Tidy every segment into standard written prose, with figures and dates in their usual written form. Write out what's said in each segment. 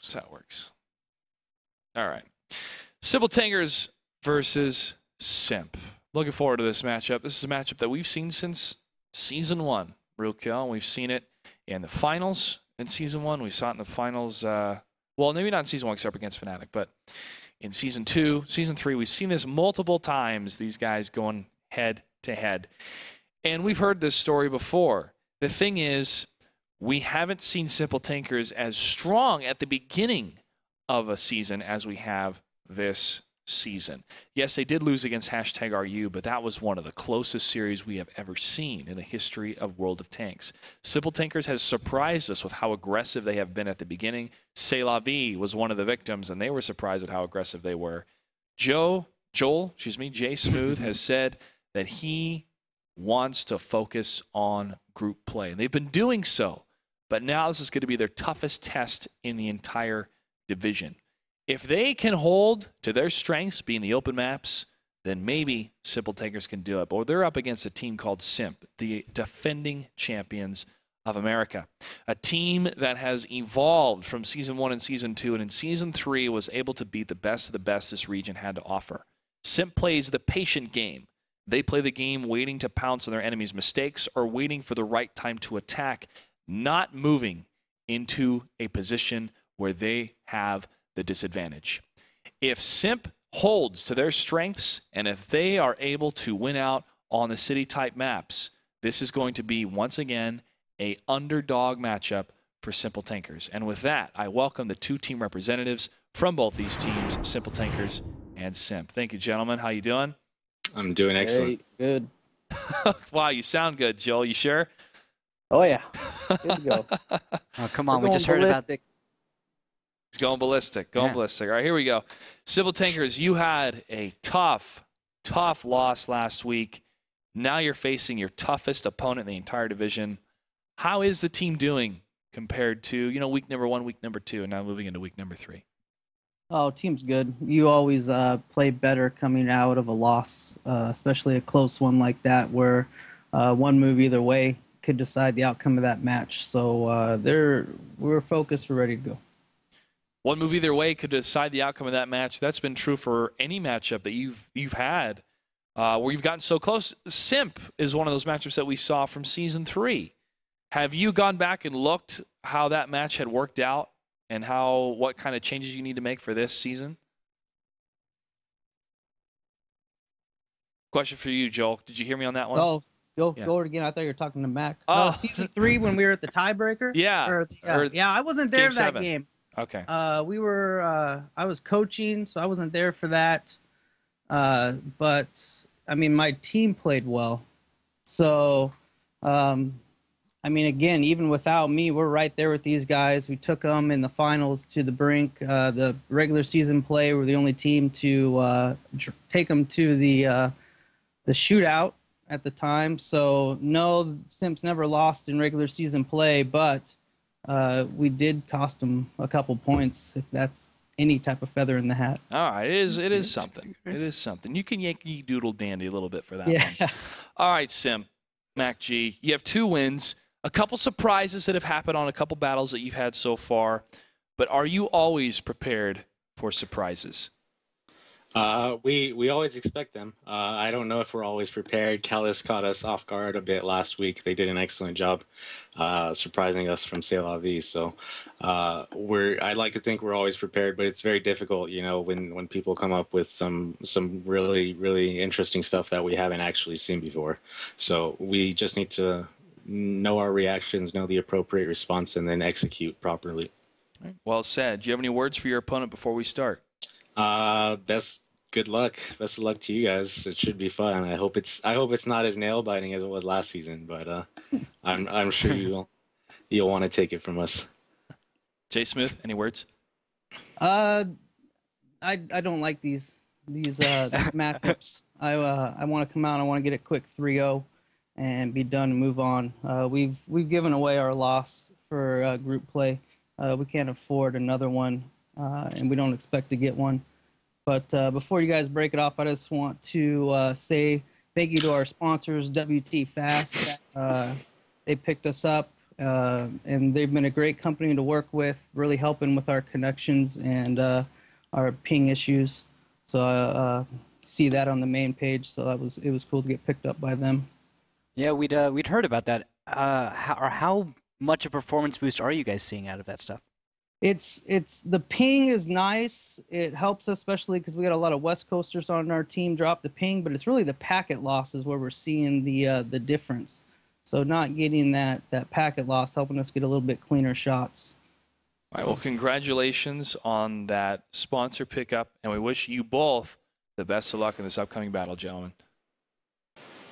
That's how it works. All right. Simple Tankers versus Simp. Looking forward to this matchup. This is a matchup that we've seen since Season 1, Real Kill. We've seen it in the finals in Season 1. We saw it in the finals. Well, maybe not in Season 1 except against Fnatic, but in Season 2, Season 3, we've seen this multiple times, these guys going head-to-head. And we've heard this story before. The thing is, we haven't seen Simple Tankers as strong at the beginning of a season as we have this season. Yes, they did lose against #RU, but that was one of the closest series we have ever seen in the history of World of Tanks. Simple Tankers has surprised us with how aggressive they have been at the beginning. C'est la vie was one of the victims, and they were surprised at how aggressive they were. Jay Smooth has said that he wants to focus on group play. They've been doing so, but now this is going to be their toughest test in the entire division. If they can hold to their strengths, being the open maps, then maybe Simple Tankers can do it. But they're up against a team called SIMP, the defending champions of America. A team that has evolved from Season 1 and Season 2, and in Season 3 was able to beat the best of the best this region had to offer. SIMP plays the patient game. They play the game waiting to pounce on their enemy's mistakes or waiting for the right time to attack, not moving into a position where they have the disadvantage. If SIMP holds to their strengths and if they are able to win out on the city-type maps, this is going to be, once again, a underdog matchup for Simple Tankers. And with that, I welcome the two team representatives from both these teams, Simple Tankers and SIMP. Thank you, gentlemen. How you doing? I'm doing excellent. Hey, good. Wow, you sound good, Joel. You sure? Oh, yeah. Good to go. Oh, come on. We just heard about... He's going ballistic. Ballistic. All right, here we go. Simple Tankers, you had a tough loss last week. Now you're facing your toughest opponent in the entire division. How is the team doing compared to, week number 1, week number 2, and now moving into week number 3? Oh, team's good. You always play better coming out of a loss, especially a close one like that where one move either way could decide the outcome of that match. So we're focused. We're ready to go. One move either way could decide the outcome of that match. That's been true for any matchup that you've had where you've gotten so close. SIMP is one of those matchups that we saw from Season 3. Have you gone back and looked how that match had worked out and what kind of changes you need to make for this season? Question for you, Joel. Did you hear me on that one? Oh, go it again. I thought you were talking to Mac. Oh. No, Season 3 when we were at the tiebreaker? Yeah. I wasn't there that game. Okay. I was coaching, so I wasn't there for that. But I mean, my team played well. So, again, even without me, we're right there with these guys. We took them in the finals to the brink. The regular season play, we're the only team to take them to the shootout at the time. So, no, Simp's never lost in regular season play, but we did cost them a couple points, if that's any type of feather in the hat. All right, it is something. It is something. You can Yankee Doodle dandy a little bit for that one. All right, Sim, Mac G, you have 2 wins, a couple surprises that have happened on a couple battles that you've had so far, but are you always prepared for surprises? We always expect them. I don't know if we're always prepared. Callus caught us off guard a bit last week. They did an excellent job surprising us from C'est la vie. So I'd like to think we're always prepared, but it's very difficult, when people come up with some really, really interesting stuff that we haven't actually seen before. So we just need to know our reactions, know the appropriate response, and then execute properly. Right. Well said. Do you have any words for your opponent before we start? Good luck. Best of luck to you guys. It should be fun. I hope it's not as nail biting as it was last season, but I'm sure you'll want to take it from us. Jay Smith, any words? I don't like these matchups. I want to come out. I want to get a quick 3-0 and be done and move on. We've given away our loss for group play. We can't afford another one, and we don't expect to get one. But before you guys break it off, I just want to say thank you to our sponsors, WT Fast. They picked us up and they've been a great company to work with, really helping with our connections and our ping issues. So see that on the main page. So it was cool to get picked up by them. Yeah, we'd heard about that. How much a performance boost are you guys seeing out of that stuff? It's the ping is nice. It helps us, especially because we got a lot of West Coasters on our team drop the ping, but it's really the packet losses where we're seeing the difference. So not getting that packet loss, helping us get a little bit cleaner shots. All right, well, congratulations on that sponsor pickup, and we wish you both the best of luck in this upcoming battle, gentlemen.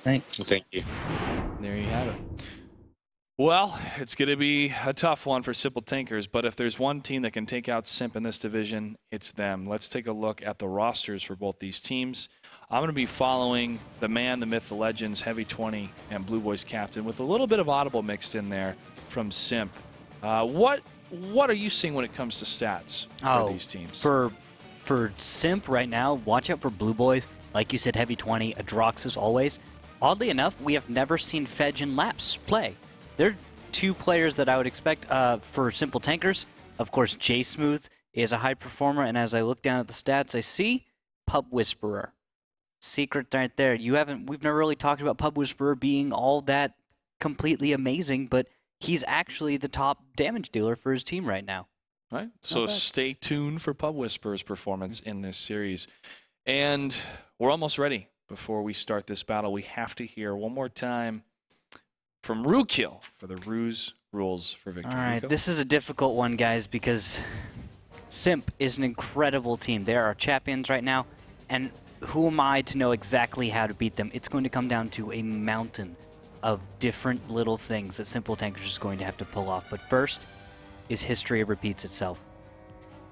Thanks. Well, thank you. There you have it. Well, it's going to be a tough one for Simple Tinkers, but if there's one team that can take out Simp in this division, it's them. Let's take a look at the rosters for both these teams. I'm going to be following the man, the myth, the legends, Heavy 20, and Blue Boys captain with a little bit of Audible mixed in there from Simp. What are you seeing when it comes to stats for these teams? For Simp right now, watch out for Blue Boys. Like you said, Heavy 20, Adrox as always. Oddly enough, we have never seen Fedge and Laps play. They're two players that I would expect for Simple Tankers. Of course, J Smooth is a high performer, and as I look down at the stats, I see Pub Whisperer. Secret right there. We've never really talked about Pub Whisperer being all that completely amazing, but he's actually the top damage dealer for his team right now. Right. So stay tuned for Pub Whisperer's performance in this series. And we're almost ready. Before we start this battle, we have to hear one more time from Rukill for the Ruse Rules for Victory. All right, Rukill? this is a difficult one, guys, because Simp is an incredible team. They are our champions right now, and who am I to know exactly how to beat them? It's going to come down to a mountain of different little things that Simple Tankers is going to have to pull off. But first is history repeats itself.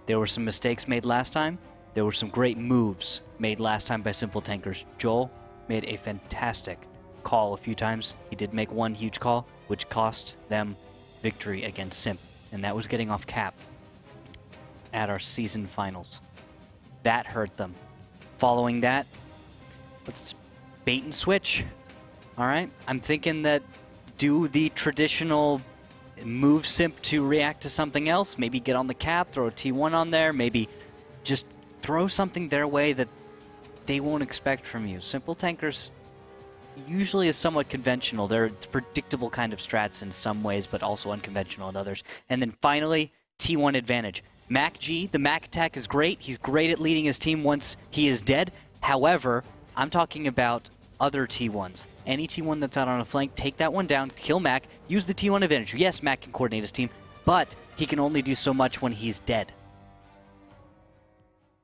There were some mistakes made last time. There were some great moves made last time by Simple Tankers. Joel made a fantastic call a few times. He did make one huge call, which cost them victory against Simp, and that was getting off cap at our season finals. That hurt them. Following that, let's bait and switch. All right, I'm thinking that do the traditional move Simp to react to something else, maybe get on the cap, throw a T1 on there, maybe just throw something their way that they won't expect from you. Simple Tankers usually is somewhat conventional. They're predictable kind of strats in some ways, but also unconventional in others. And then finally, T1 advantage. Mac G, the Mac attack is great. He's great at leading his team once he is dead. However, I'm talking about other T1s. Any T1 that's out on a flank, take that one down, kill Mac, use the T1 advantage. Yes, Mac can coordinate his team, but he can only do so much when he's dead.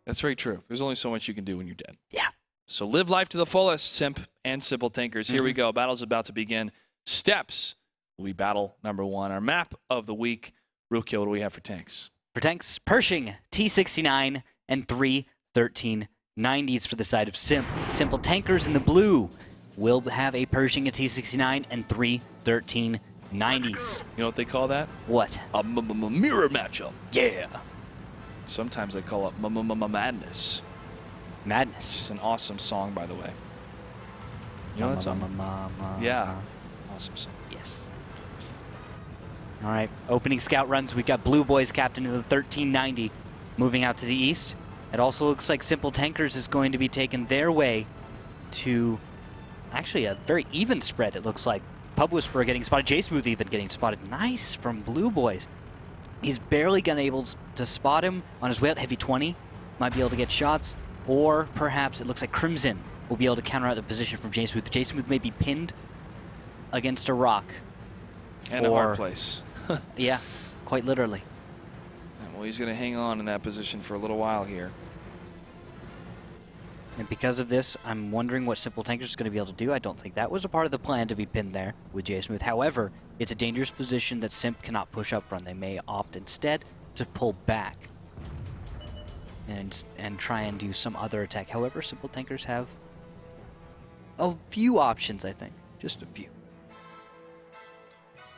That's very true. There's only so much you can do when you're dead. Yeah. So live life to the fullest, Simp and Simple Tankers. Here we go. Battle's about to begin. Steps will be battle number 1. Our map of the week. Rukill, what do we have for tanks? For tanks, Pershing, T69, and 3 1390s for the side of Simp. Simple Tankers in the blue will have a Pershing, a T69, and 3 1390s. You know what they call that? What? A mirror matchup. Yeah. Sometimes they call it madness. Madness. It's an awesome song, by the way. You know that song? Yeah. Awesome song. Yes. All right. Opening scout runs. We've got Blue Boys captain of the 1390 moving out to the east. It also looks like Simple Tankers is going to be taking their way to actually a very even spread, it looks like. Pub Whisperer getting spotted. J Smooth even getting spotted. Nice from Blue Boys. He's barely going to be able to spot him on his way out. Heavy 20 might be able to get shots. Or perhaps it looks like Crimson will be able to counter out the position from J Smooth. J Smooth may be pinned against a rock. And a hard place. Yeah, quite literally. Well, he's going to hang on in that position for a little while here. And because of this, I'm wondering what Simple Tankers is going to be able to do. I don't think that was a part of the plan to be pinned there with J Smooth. However, it's a dangerous position that Simp cannot push up from. They may opt instead to pull back and try and do some other attack. However, Simple Tankers have a few options, I think. Just a few.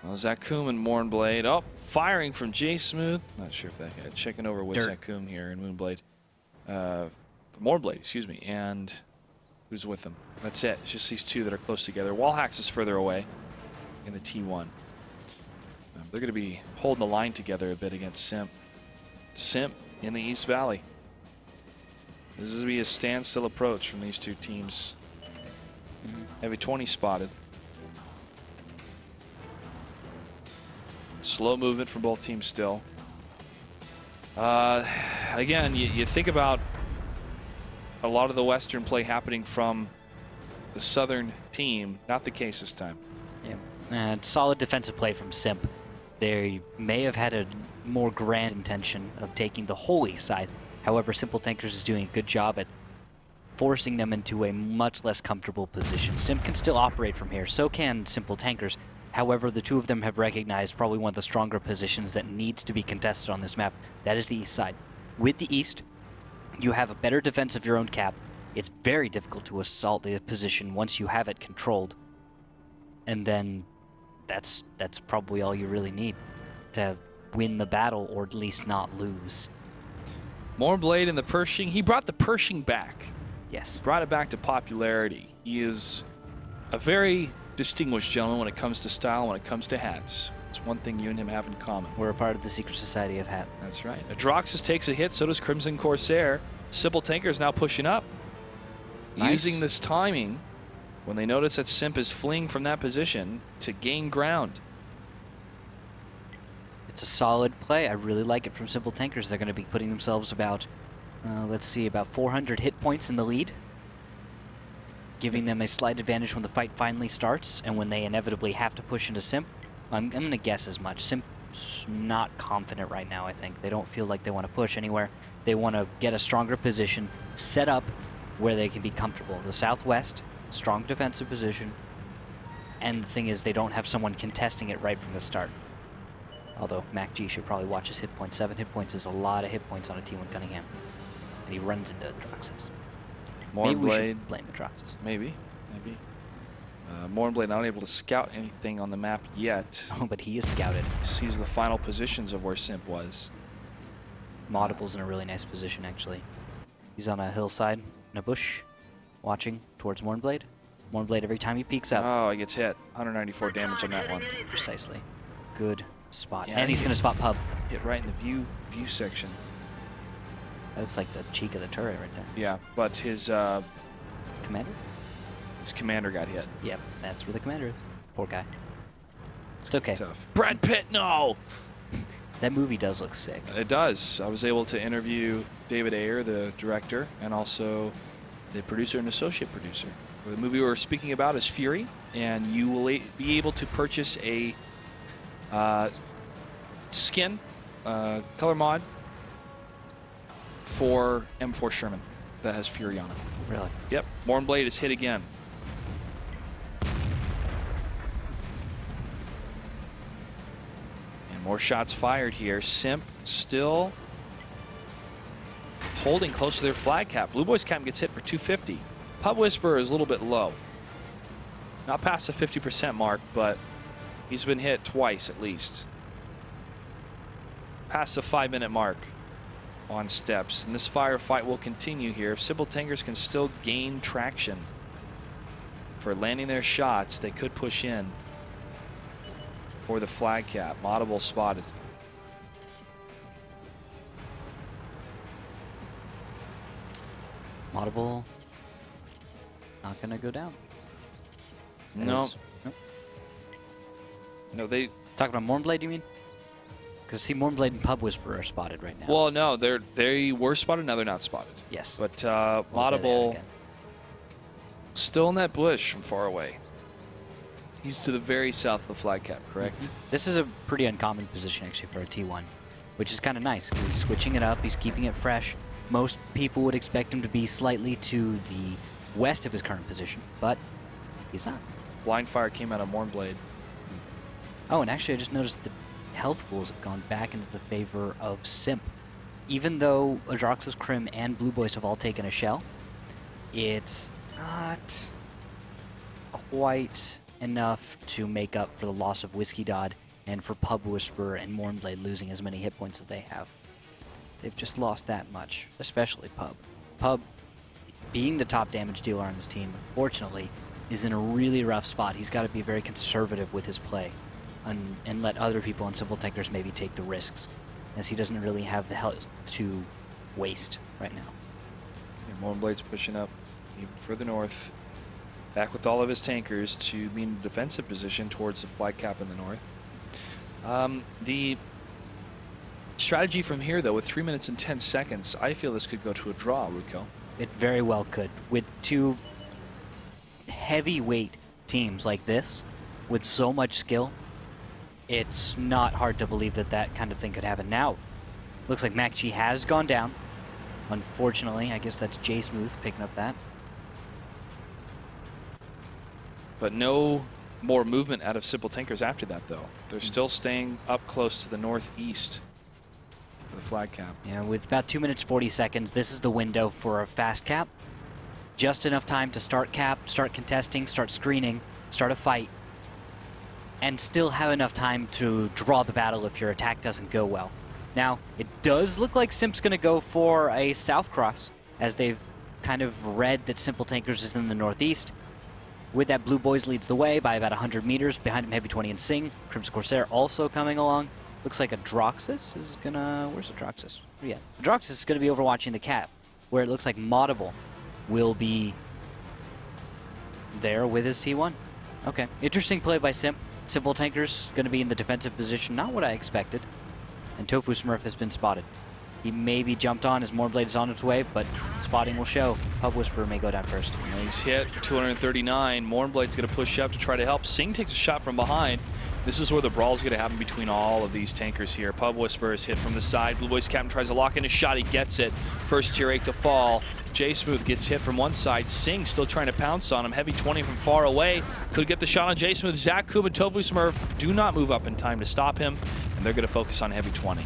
Well, Zakum and Mournblade. Oh, firing from J Smooth. Not sure if that guy. Checking over with Zakum here and Moonblade. Mournblade, excuse me. And who's with them? That's it. It's just these two that are close together. Wallhacks is further away in the T1. They're going to be holding the line together a bit against SIMP. SIMP in the East Valley. This is going to be a standstill approach from these two teams. Heavy 20 spotted. Slow movement from both teams still. Again, you think about a lot of the Western play happening from the Southern team. Not the case this time. Yeah. Solid defensive play from SIMP. They may have had a more grand intention of taking the whole east side. However, Simple Tankers is doing a good job at forcing them into a much less comfortable position. SIMP can still operate from here, so can Simple Tankers. However, the two of them have recognized probably one of the stronger positions that needs to be contested on this map. That is the east side. With the east, you have a better defense of your own cap. It's very difficult to assault the position once you have it controlled. And then that's probably all you really need to win the battle, or at least not lose. Mournblade in the Pershing. He brought the Pershing back. Yes. Brought it back to popularity. He is a very distinguished gentleman when it comes to style, when it comes to hats. It's one thing you and him have in common. We're a part of the secret society of hat. That's right. Adroxus takes a hit, so does Crimson Corsair. Simple Tankers now pushing up. Nice. Using this timing when they notice that Simp is fleeing from that position to gain ground. It's a solid play. I really like it from Simple Tankers. They're going to be putting themselves about, let's see, about 400 hit points in the lead, giving them a slight advantage when the fight finally starts and when they inevitably have to push into Simp. I'm going to guess as much. Simp's not confident right now, I think. They don't feel like they want to push anywhere. They want to get a stronger position, set up where they can be comfortable. The Southwest, strong defensive position, and the thing is they don't have someone contesting it right from the start. Although Mac G should probably watch his hit points. 7 hit points is a lot of hit points on a team with Cunningham. And he runs into Adroxus. Maybe we should blame Adroxus. Maybe. Mournblade not able to scout anything on the map yet. Oh, but he is scouted. Sees the final positions of where Simp was. Maudible's in a really nice position, actually. He's on a hillside in a bush, watching towards Mournblade. Mournblade, every time he peeks up. Oh, he gets hit. 194 damage on that one. Precisely. Good spot. Yeah, And he's going to spot Pub. Hit right in the view section. That looks like the cheek of the turret right there. Yeah, but his Commander? his commander got hit. Yep, that's where the commander is. Poor guy. It's okay. Tough. Brad Pitt, no! That movie does look sick. It does. I was able to interview David Ayer, the director, and also the producer and associate producer. The movie we're speaking about is Fury, and you will be able to purchase a skin color mod for M4 Sherman that has Fury on it. Really? Yep. Mournblade is hit again. And more shots fired here. Simp still holding close to their flag cap. Blue Boys cap gets hit for 250. Pub Whisperer is a little bit low. Not past the 50% mark, but he's been hit twice at least. Past the 5-minute mark on steps. And this firefight will continue here. If Simple Tankers can still gain traction for landing their shots, they could push in for the flag cap. Audible spotted. Audible not gonna go down. No. Nope. No, they... Talking about Mournblade, you mean? Because see, Mournblade and Pub Whisperer are spotted right now. Well, no, they were spotted, now they're not spotted. Yes. But Well, there they are Audible again. still in that bush from far away. He's to the very south of the flag cap, correct? This is a pretty uncommon position, actually, for a T1, which is kind of nice, because he's switching it up, he's keeping it fresh. Most people would expect him to be slightly to the west of his current position, but he's not. Blind fire came out of Mournblade. Oh, and actually I just noticed the health pools have gone back into the favor of Simp. Even though Adroxus, Crim, and Blue Boys have all taken a shell, it's not quite enough to make up for the loss of Whiskey Dodd and for Pub Whisperer and Mournblade losing as many hit points as they have. They've just lost that much, especially Pub. Pub, being the top damage dealer on his team, unfortunately, is in a really rough spot. He's got to be very conservative with his play. and let other people on Simple Tankers maybe take the risks, as he doesn't really have the health to waste right now. Yeah, Moonblade's pushing up even further north, back with all of his tankers to be in a defensive position towards the flag cap in the north. The strategy from here, though, with 3 minutes and 10 seconds, I feel this could go to a draw, Ruko. It very well could. With two heavyweight teams like this, with so much skill, it's not hard to believe that that kind of thing could happen. Now, looks like MacG has gone down. Unfortunately, I guess that's J Smooth picking up that. But no more movement out of Simple Tankers after that, though. They're still staying up close to the northeast of the flag cap. Yeah, with about 2 minutes 40 seconds, this is the window for a fast cap. Just enough time to start cap, start contesting, start screening, start a fight, and still have enough time to draw the battle if your attack doesn't go well. Now, it does look like Simp's going to go for a south cross, as they've kind of read that Simple Tankers is in the northeast. With that, Blue Boys leads the way by about 100 meters. Behind him, Heavy 20 and Sing. Crimson Corsair also coming along. Looks like Adroxus is going to... Where's Adroxus? Yeah, Adroxus is going to be overwatching the cap, where it looks like Maudable will be there with his T1. Okay, interesting play by Simp. Simple Tankers going to be in the defensive position. Not what I expected. And Tofu Smurf has been spotted. He may be jumped on as Moonblade is on its way, but spotting will show. Pub Whisperer may go down first. Nice hit, 239. Mournblade's going to push up to try to help. Sing takes a shot from behind. This is where the brawl is going to happen between all of these tankers here. Pub Whisperer is hit from the side. Blue Boys captain tries to lock in a shot. He gets it. First tier 8 to fall. J Smooth gets hit from one side. Sing still trying to pounce on him. Heavy 20 from far away. Could get the shot on J Smooth. Zach Kub and Tofu Smurf do not move up in time to stop him, and they're going to focus on Heavy 20.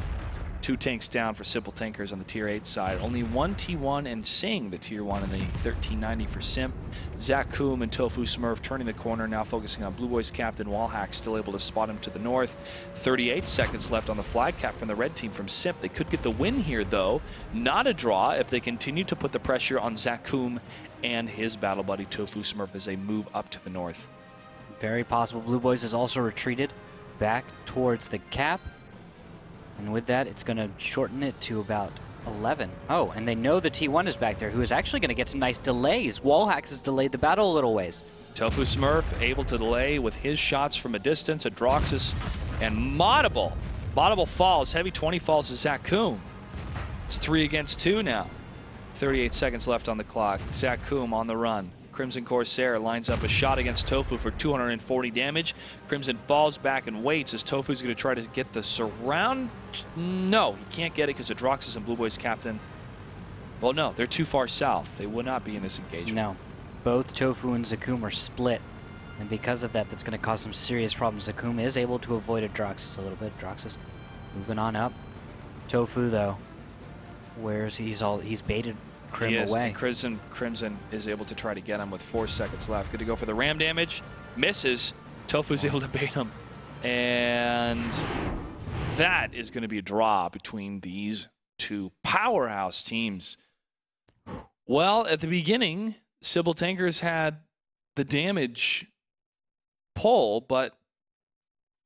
2 tanks down for Simple Tankers on the tier 8 side. Only 1 T1 and Sing, the tier 1 in the 1390 for Simp. Zach Koom and Tofu Smurf turning the corner, now focusing on Blue Boys captain Wallhack, still able to spot him to the north. 38 seconds left on the flag cap from the red team from Simp. They could get the win here, though. Not a draw if they continue to put the pressure on Zach Koom and his battle buddy Tofu Smurf as they move up to the north. Very possible. Blue Boys has also retreated back towards the cap. And with that, it's going to shorten it to about 11. Oh, and they know the T1 is back there, who is actually going to get some nice delays. Wallhacks has delayed the battle a little ways. Tofu Smurf able to delay with his shots from a distance. Adroxus and Maudable. Maudable falls. Heavy 20 falls to Zach Koom. It's 3 against 2 now. 38 seconds left on the clock. Zach Koom on the run. Crimson Corsair lines up a shot against Tofu for 240 damage. Crimson falls back and waits as Tofu's going to try to get the surround. No, he can't get it because Adroxus and Blue Boys captain. Well, no, they're too far south. They would not be in this engagement. No, both Tofu and Zakum are split. And because of that, that's going to cause some serious problems. Zakum is able to avoid Adroxus a little bit. Adroxus moving on up. Tofu, though, where's he's baited Crim away. Crimson is able to try to get him with 4 seconds left. Good to go for the ram damage. Misses. Tofu's able to bait him. And that is going to be a draw between these two powerhouse teams. Well, at the beginning, Simple Tankers had the damage pull, but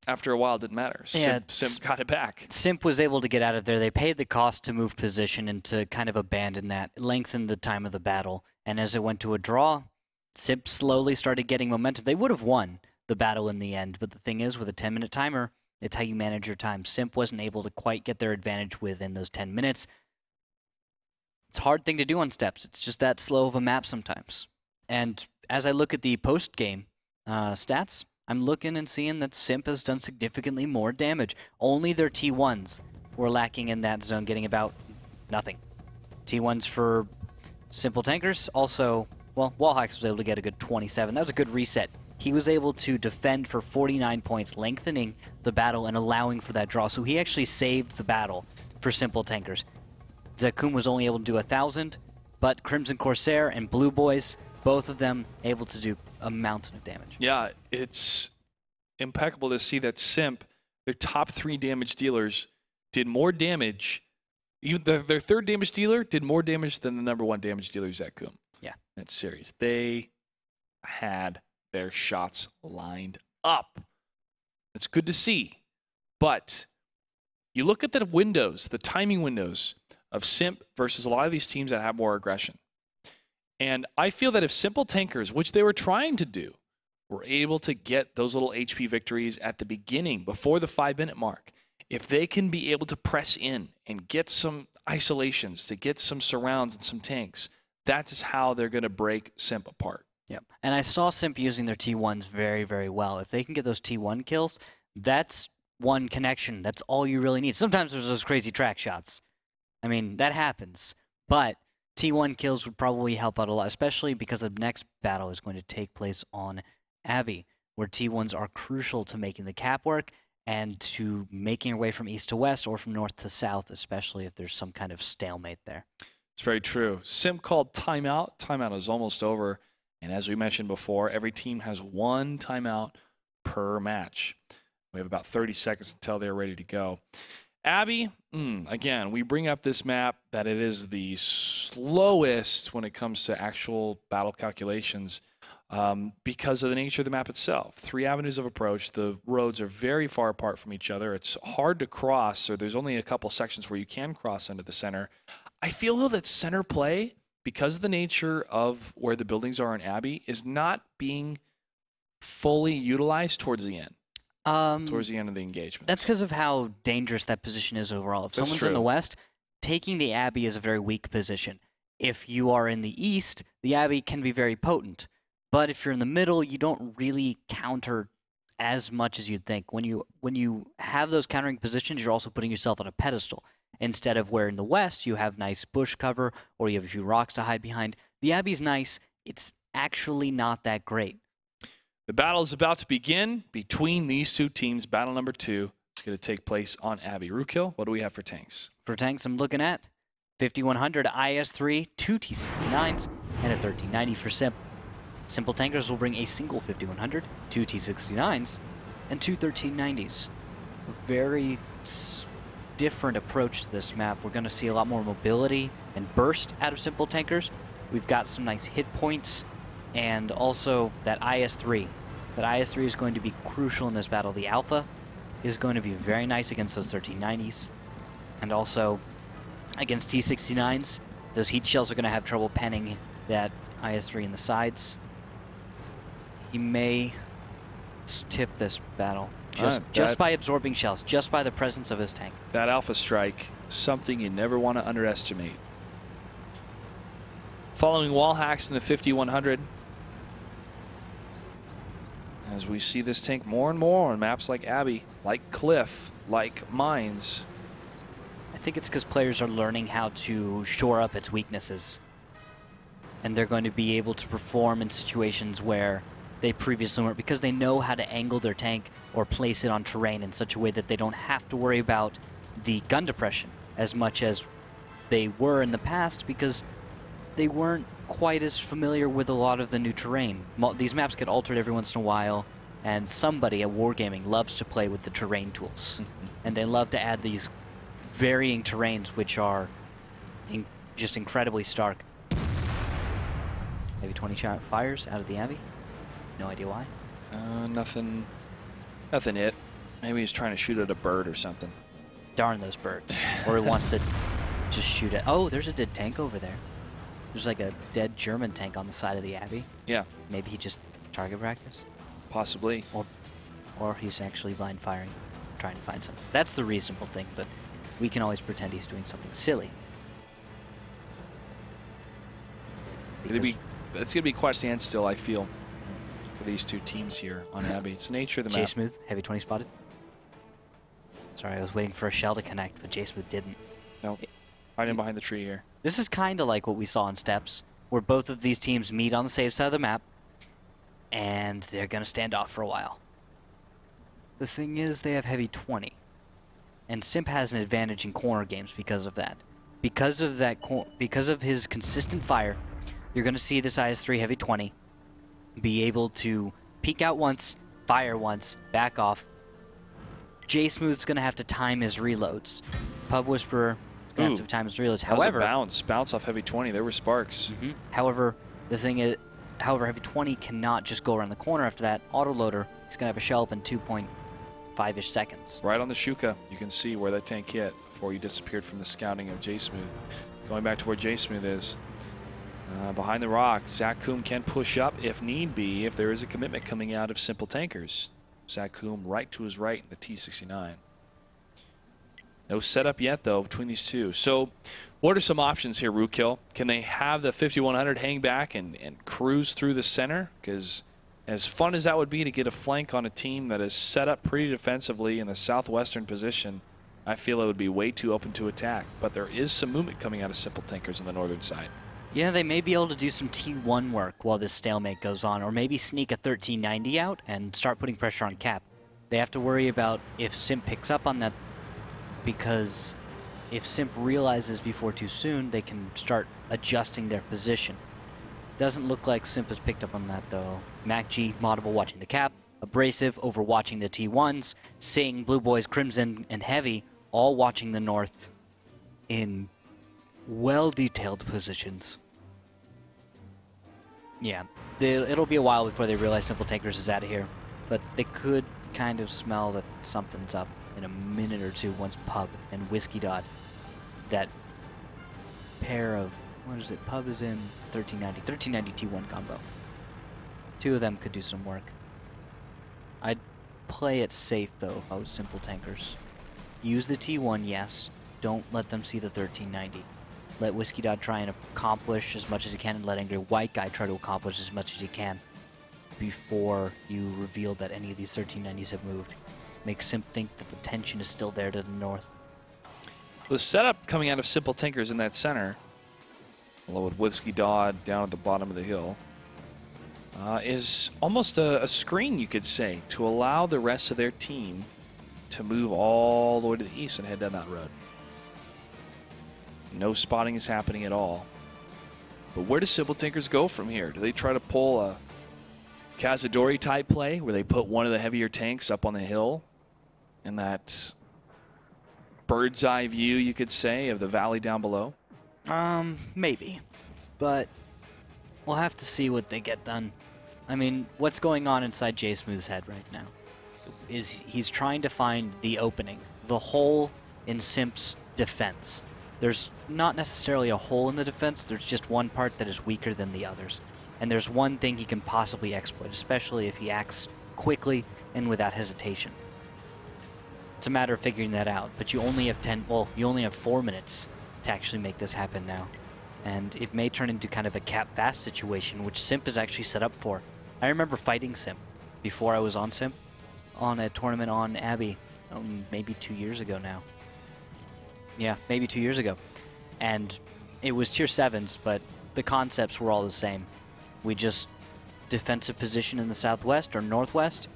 after a while, it didn't matter. Yeah, Simp got it back. Simp was able to get out of there. They paid the cost to move position and to kind of abandon that, lengthen the time of the battle. And as it went to a draw, Simp slowly started getting momentum. They would have won the battle in the end, but the thing is, with a 10-minute timer, it's how you manage your time. Simp wasn't able to quite get their advantage within those 10 minutes. It's a hard thing to do on steps. It's just that slow of a map sometimes. And as I look at the post-game stats, I'm looking and seeing that Simp has done significantly more damage. Only their T1s were lacking in that zone, getting about nothing. T1s for Simple Tankers also, well, Wallhacks was able to get a good 27. That was a good reset. He was able to defend for 49 points, lengthening the battle and allowing for that draw. So he actually saved the battle for Simple Tankers. Zakum was only able to do 1,000, but Crimson Corsair and Blue Boys, both of them able to do a mountain of damage. Yeah, it's impeccable to see that Simp, their top 3 damage dealers, did more damage. Even their 3rd damage dealer did more damage than the number 1 damage dealer, Zach Koom. Yeah. That series. They had their shots lined up. It's good to see. But you look at the windows, the timing windows of SIMP versus a lot of these teams that have more aggression. And I feel that if Simple Tankers, which they were trying to do, were able to get those little HP victories at the beginning, before the 5-minute mark, if they can be able to press in and get some isolations, to get some surrounds and some tanks, that is how they're going to break SIMP apart. Yep. And I saw SIMP using their T1s very, very well. If they can get those T1 kills, that's one connection. That's all you really need. Sometimes there's those crazy track shots. I mean, that happens. But T1 kills would probably help out a lot, especially because the next battle is going to take place on Abbey, where T1s are crucial to making the cap work and to making your way from east to west or from north to south, especially if there's some kind of stalemate there. It's very true. SIMP called timeout. Timeout is almost over. And as we mentioned before, every team has one timeout per match. We have about 30 seconds until they're ready to go. Abbey, again, we bring up this map that it is the slowest when it comes to actual battle calculations because of the nature of the map itself. 3 avenues of approach. The roads are very far apart from each other. It's hard to cross, or there's only a couple sections where you can cross into the center. I feel, though, that center play, because of the nature of where the buildings are in Abbey, is not being fully utilized towards the end. Towards the end of the engagement. That's because of how dangerous that position is overall. If That's someone's true. in the west, taking the Abbey is a very weak position. If you are in the east, the Abbey can be very potent. But if you're in the middle, you don't really counter as much as you'd think. When you have those countering positions, you're also putting yourself on a pedestal. Instead of where in the west you have nice bush cover or you have a few rocks to hide behind. The Abbey's nice. It's actually not that great. The battle is about to begin between these two teams. Battle number 2 is going to take place on Abbey. Rookhill, what do we have for tanks? For tanks, I'm looking at 5100 IS-3, 2 T-69s, and a 1390 for SIMP. Simple Tankers will bring a single 5100, 2 T-69s, and 2 1390s. A very different approach to this map. We're going to see a lot more mobility and burst out of Simple Tankers. We've got some nice hit points, and also that IS-3. That IS-3 is going to be crucial in this battle. The Alpha is going to be very nice against those 1390s. And also, against T-69s, those heat shells are going to have trouble penning that IS-3 in the sides. He may tip this battle just by absorbing shells, just by the presence of his tank. That Alpha strike, something you never want to underestimate. Following wall hacks in the 5100. As we see this tank more and more on maps like Abbey, like Cliff, like Mines. I think it's because players are learning how to shore up its weaknesses. And they're going to be able to perform in situations where they previously weren't, because they know how to angle their tank or place it on terrain in such a way that they don't have to worry about the gun depression as much as they were in the past, because they weren't quite as familiar with a lot of the new terrain. These maps get altered every once in a while, and somebody at Wargaming loves to play with the terrain tools. And they love to add these varying terrains which are just incredibly stark. Maybe 20 shot fires out of the Abbey. No idea why. Nothing it. Maybe he's trying to shoot at a bird or something. Darn those birds. Or he wants to just shoot at... Oh, there's a dead tank over there. There's like a dead German tank on the side of the Abbey. Yeah. Maybe he just target practice. Possibly. Or he's actually blind firing, trying to find something. That's the reasonable thing, but we can always pretend he's doing something silly. It's going to be quite a standstill, I feel, for these two teams here on Abbey. It's the nature of the map. J-Smooth, heavy 20 spotted. Sorry, I was waiting for a shell to connect, but J-Smooth didn't. Nope. Right in behind the tree here. This is kind of like what we saw on Steps, where both of these teams meet on the safe side of the map, and they're going to stand off for a while. The thing is, they have heavy 20, and SIMP has an advantage in corner games because of that. Because of his consistent fire, you're going to see this IS-3 heavy 20 be able to peek out once, fire once, back off. J-Smooth's going to have to time his reloads. Pub Whisperer is going to have to time his reloads. However, bounce off heavy 20. There were sparks. However, the thing is, heavy 20 cannot just go around the corner after that. Autoloader, he's going to have a shell up in 5-ish seconds. Right on the Shuka. You can see where that tank hit before you disappeared from the scouting of J-Smooth. Going back to where J-Smooth is. Behind the rock, Zach Koom can push up if need be, if there is a commitment coming out of Simple Tankers. Zach Koom right to his right in the T-69. No setup yet, though, between these two. So what are some options here, Rookkill? Can they have the 5100 hang back and cruise through the center? Because as fun as that would be to get a flank on a team that is set up pretty defensively in the southwestern position, I feel it would be way too open to attack. But there is some movement coming out of Simple Tankers on the northern side. Yeah, they may be able to do some T1 work while this stalemate goes on, or maybe sneak a 1390 out and start putting pressure on Cap. They have to worry about if Simp picks up on that, because if Simp realizes before too soon, they can start adjusting their position. Doesn't look like Simp has picked up on that, though. MacG, Moddable watching the Cap, Abrasive over watching the T1s, Sing, Blue Boys, Crimson, and Heavy all watching the north in well-detailed positions. Yeah, it'll be a while before they realize Simple Tankers is out of here, but they could kind of smell that something's up in a minute or two once Pub and Whiskey Dot, that pair of, what is it, Pub is in 1390 T1 combo. Two of them could do some work. I'd play it safe, though, if I was Simple Tankers. Use the T1, yes. Don't let them see the 1390. Let Whiskey Dot try and accomplish as much as he can, and let Angry White Guy try to accomplish as much as he can before you reveal that any of these 1390s have moved. Make Simp think that the tension is still there to the north. The setup coming out of Simple Tankers in that center, along with Whiskey Dodd down at the bottom of the hill, is almost a screen, you could say, to allow the rest of their team to move all the way to the east and head down that road. No spotting is happening at all. But where do Simple Tankers go from here? Do they try to pull a Cazadori type play where they put one of the heavier tanks up on the hill in that bird's eye view, you could say, of the valley down below? Maybe. But we'll have to see what they get done. I mean, what's going on inside Jay Smooth's head right now is he's trying to find the opening, the hole in Simp's defense. There's not necessarily a hole in the defense, there's just one part that is weaker than the others. And there's one thing he can possibly exploit, especially if he acts quickly and without hesitation. It's a matter of figuring that out, but you only have you only have 4 minutes to actually make this happen now. And it may turn into kind of a cap-fast situation, which Simp is actually set up for. I remember fighting Simp before I was on Simp, on a tournament on Abbey, maybe 2 years ago now. Yeah, maybe 2 years ago. And it was tier 7s, but the concepts were all the same. We just defensive position in the southwest or northwest.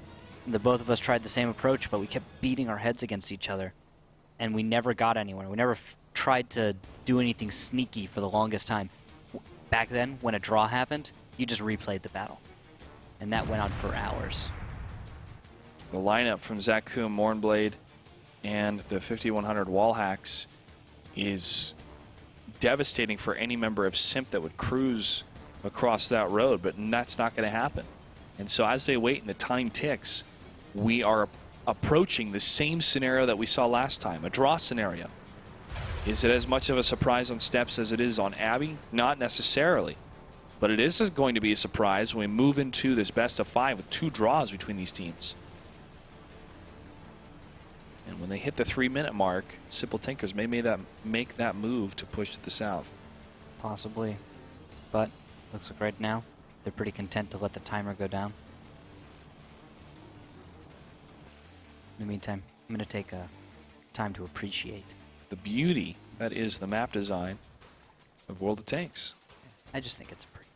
And the both of us tried the same approach, but we kept beating our heads against each other. And we never got anywhere. We never tried to do anything sneaky for the longest time. Back then, when a draw happened, you just replayed the battle. And that went on for hours. The lineup from Zach Koom, Mornblade, and the 5100 wall hacks is devastating for any member of Simp that would cruise across that road, but that's not going to happen. And so as they wait and the time ticks, we are approaching the same scenario that we saw last time, a draw scenario. Is it as much of a surprise on steps as it is on Abbey? Not necessarily. But it is going to be a surprise when we move into this best of 5 with 2 draws between these teams. And when they hit the 3-minute mark, Simple Tankers may make that move to push to the south. Possibly. But looks like right now, they're pretty content to let the timer go down. In the meantime, I'm going to take time to appreciate the beauty that is the map design of World of Tanks. I just think it's pretty.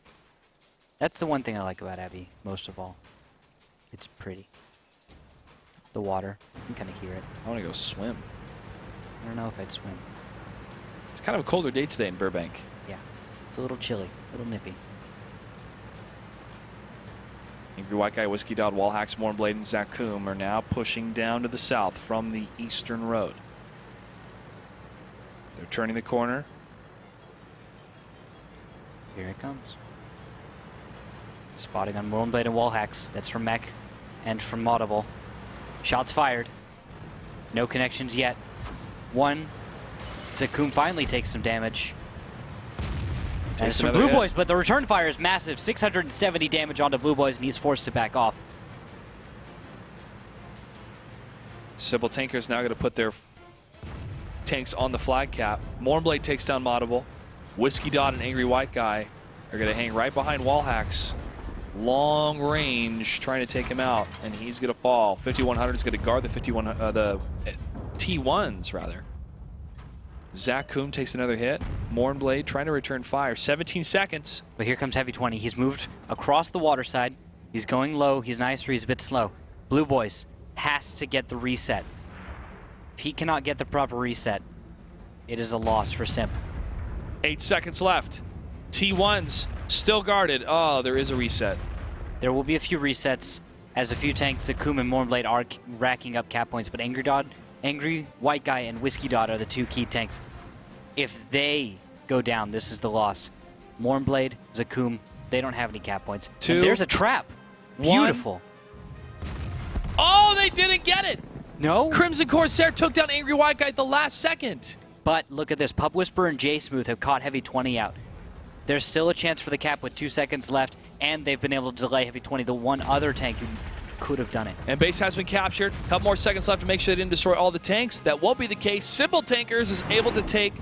That's the one thing I like about Abbey most of all. It's pretty. The water, you can kind of hear it. I want to go swim. I don't know if I'd swim. It's kind of a colder day today in Burbank. Yeah, it's a little chilly, a little nippy. Angry White Guy, Whiskey Dodd, Wallhacks, Mornblade, and Zach Koom are now pushing down to the south from the eastern road. They're turning the corner. Here it comes. Spotting on Mornblade and Wallhacks. That's from Mech and from Audible. Shots fired. No connections yet. One. Zakum finally takes some damage. And it's from Blue Boys, but the return fire is massive. 670 damage onto Blue Boys, and he's forced to back off. Simple Tankers now going to put their tanks on the flag cap. Mournblade takes down Moddable. Whiskey Dot and Angry White Guy are going to hang right behind Wall Hacks. Long range, trying to take him out, and he's going to fall. 5100 is going to guard the T1s rather. Zakum takes another hit. Mournblade trying to return fire. 17 seconds. But here comes Heavy 20. He's moved across the water side. He's going low. He's nice, or he's a bit slow. Blue Boys has to get the reset. If he cannot get the proper reset, it is a loss for Simp. 8 seconds left. T1s still guarded. Oh, there is a reset. There will be a few resets as a few tanks, Zakum and Mournblade, are racking up cap points, but Angry White Guy and Whiskey Dot are the two key tanks. If they go down, this is the loss. Mournblade, Zakum, they don't have any cap points. And there's a trap. Beautiful. Oh, they didn't get it. No? Crimson Corsair took down Angry White Guy at the last second. But look at this. Pub Whisperer and J Smooth have caught Heavy 20 out. There's still a chance for the cap with 2 seconds left, and they've been able to delay Heavy 20, the one other tank who could have done it. And base has been captured. A couple more seconds left to make sure they didn't destroy all the tanks. That won't be the case. Simple Tankers is able to take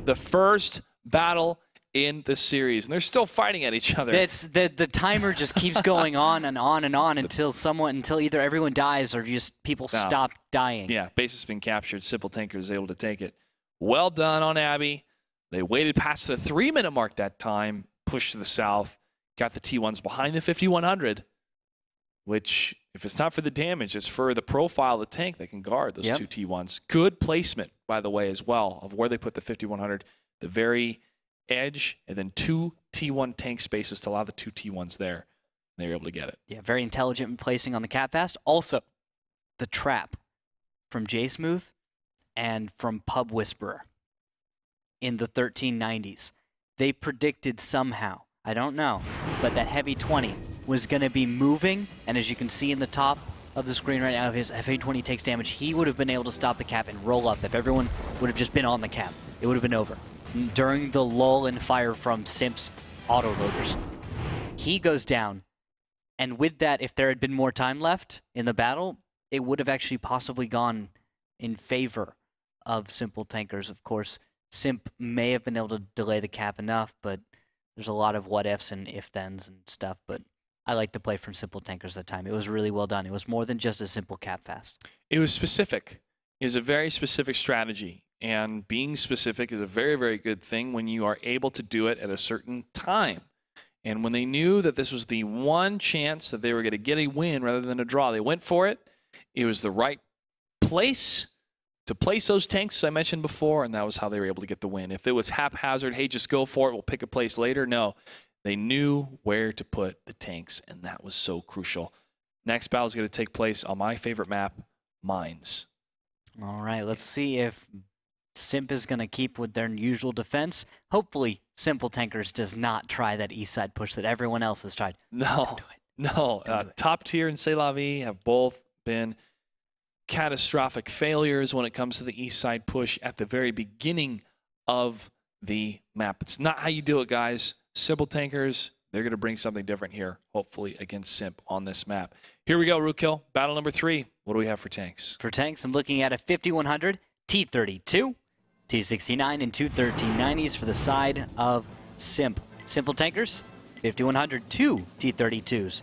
the first battle in the series, and they're still fighting at each other. The timer just keeps going on and on and on until either everyone dies or just people stop dying. Yeah, base has been captured. Simple Tankers is able to take it. Well done on Abbey. They waited past the 3-minute mark that time, pushed to the south, got the T1s behind the 5100, which, if it's not for the damage, it's for the profile of the tank that can guard those two T1s. Good placement, by the way, as well, of where they put the 5100, the very edge, and then 2 T1 tank spaces to allow the 2 T1s there. They were able to get it. Yeah, very intelligent placing on the cap fast. Also, the trap from J Smooth and from Pub Whisperer in the 1390s. They predicted somehow, I don't know, but that Heavy 20 was going to be moving, and as you can see in the top of the screen right now, if his Heavy 20 takes damage, he would have been able to stop the cap and roll up. If everyone would have just been on the cap, it would have been over. During the lull in fire from Simp's autoloaders, he goes down, and with that, if there had been more time left in the battle, it would have actually possibly gone in favor of Simple Tankers. Of course, Simp may have been able to delay the cap enough, but there's a lot of what-ifs and if-thens and stuff, but I like the play from Simple Tankers that time. It was really well done. It was more than just a simple cap fast. It was specific. It was a very specific strategy, and being specific is a very, very good thing when you are able to do it at a certain time. And when they knew that this was the one chance that they were going to get a win rather than a draw, they went for it. It was the right place to place those tanks, as I mentioned before, and that was how they were able to get the win. If it was haphazard, hey, just go for it, we'll pick a place later, no. They knew where to put the tanks, and that was so crucial. Next battle is going to take place on my favorite map, Mines. All right, let's see if Simp is going to keep with their usual defense. Hopefully, Simple Tankers does not try that east side push that everyone else has tried. No. Top Tier and C'est La Vie have both been catastrophic failures when it comes to the east side push at the very beginning of the map. It's not how you do it, guys. Simple Tankers, they're going to bring something different here, hopefully, against Simp on this map. Here we go, Rookkill. Battle number 3. What do we have for tanks? For tanks, I'm looking at a 5100, T32, T69, and 2 1390s for the side of Simp. Simple Tankers, 5100, 2 T32s,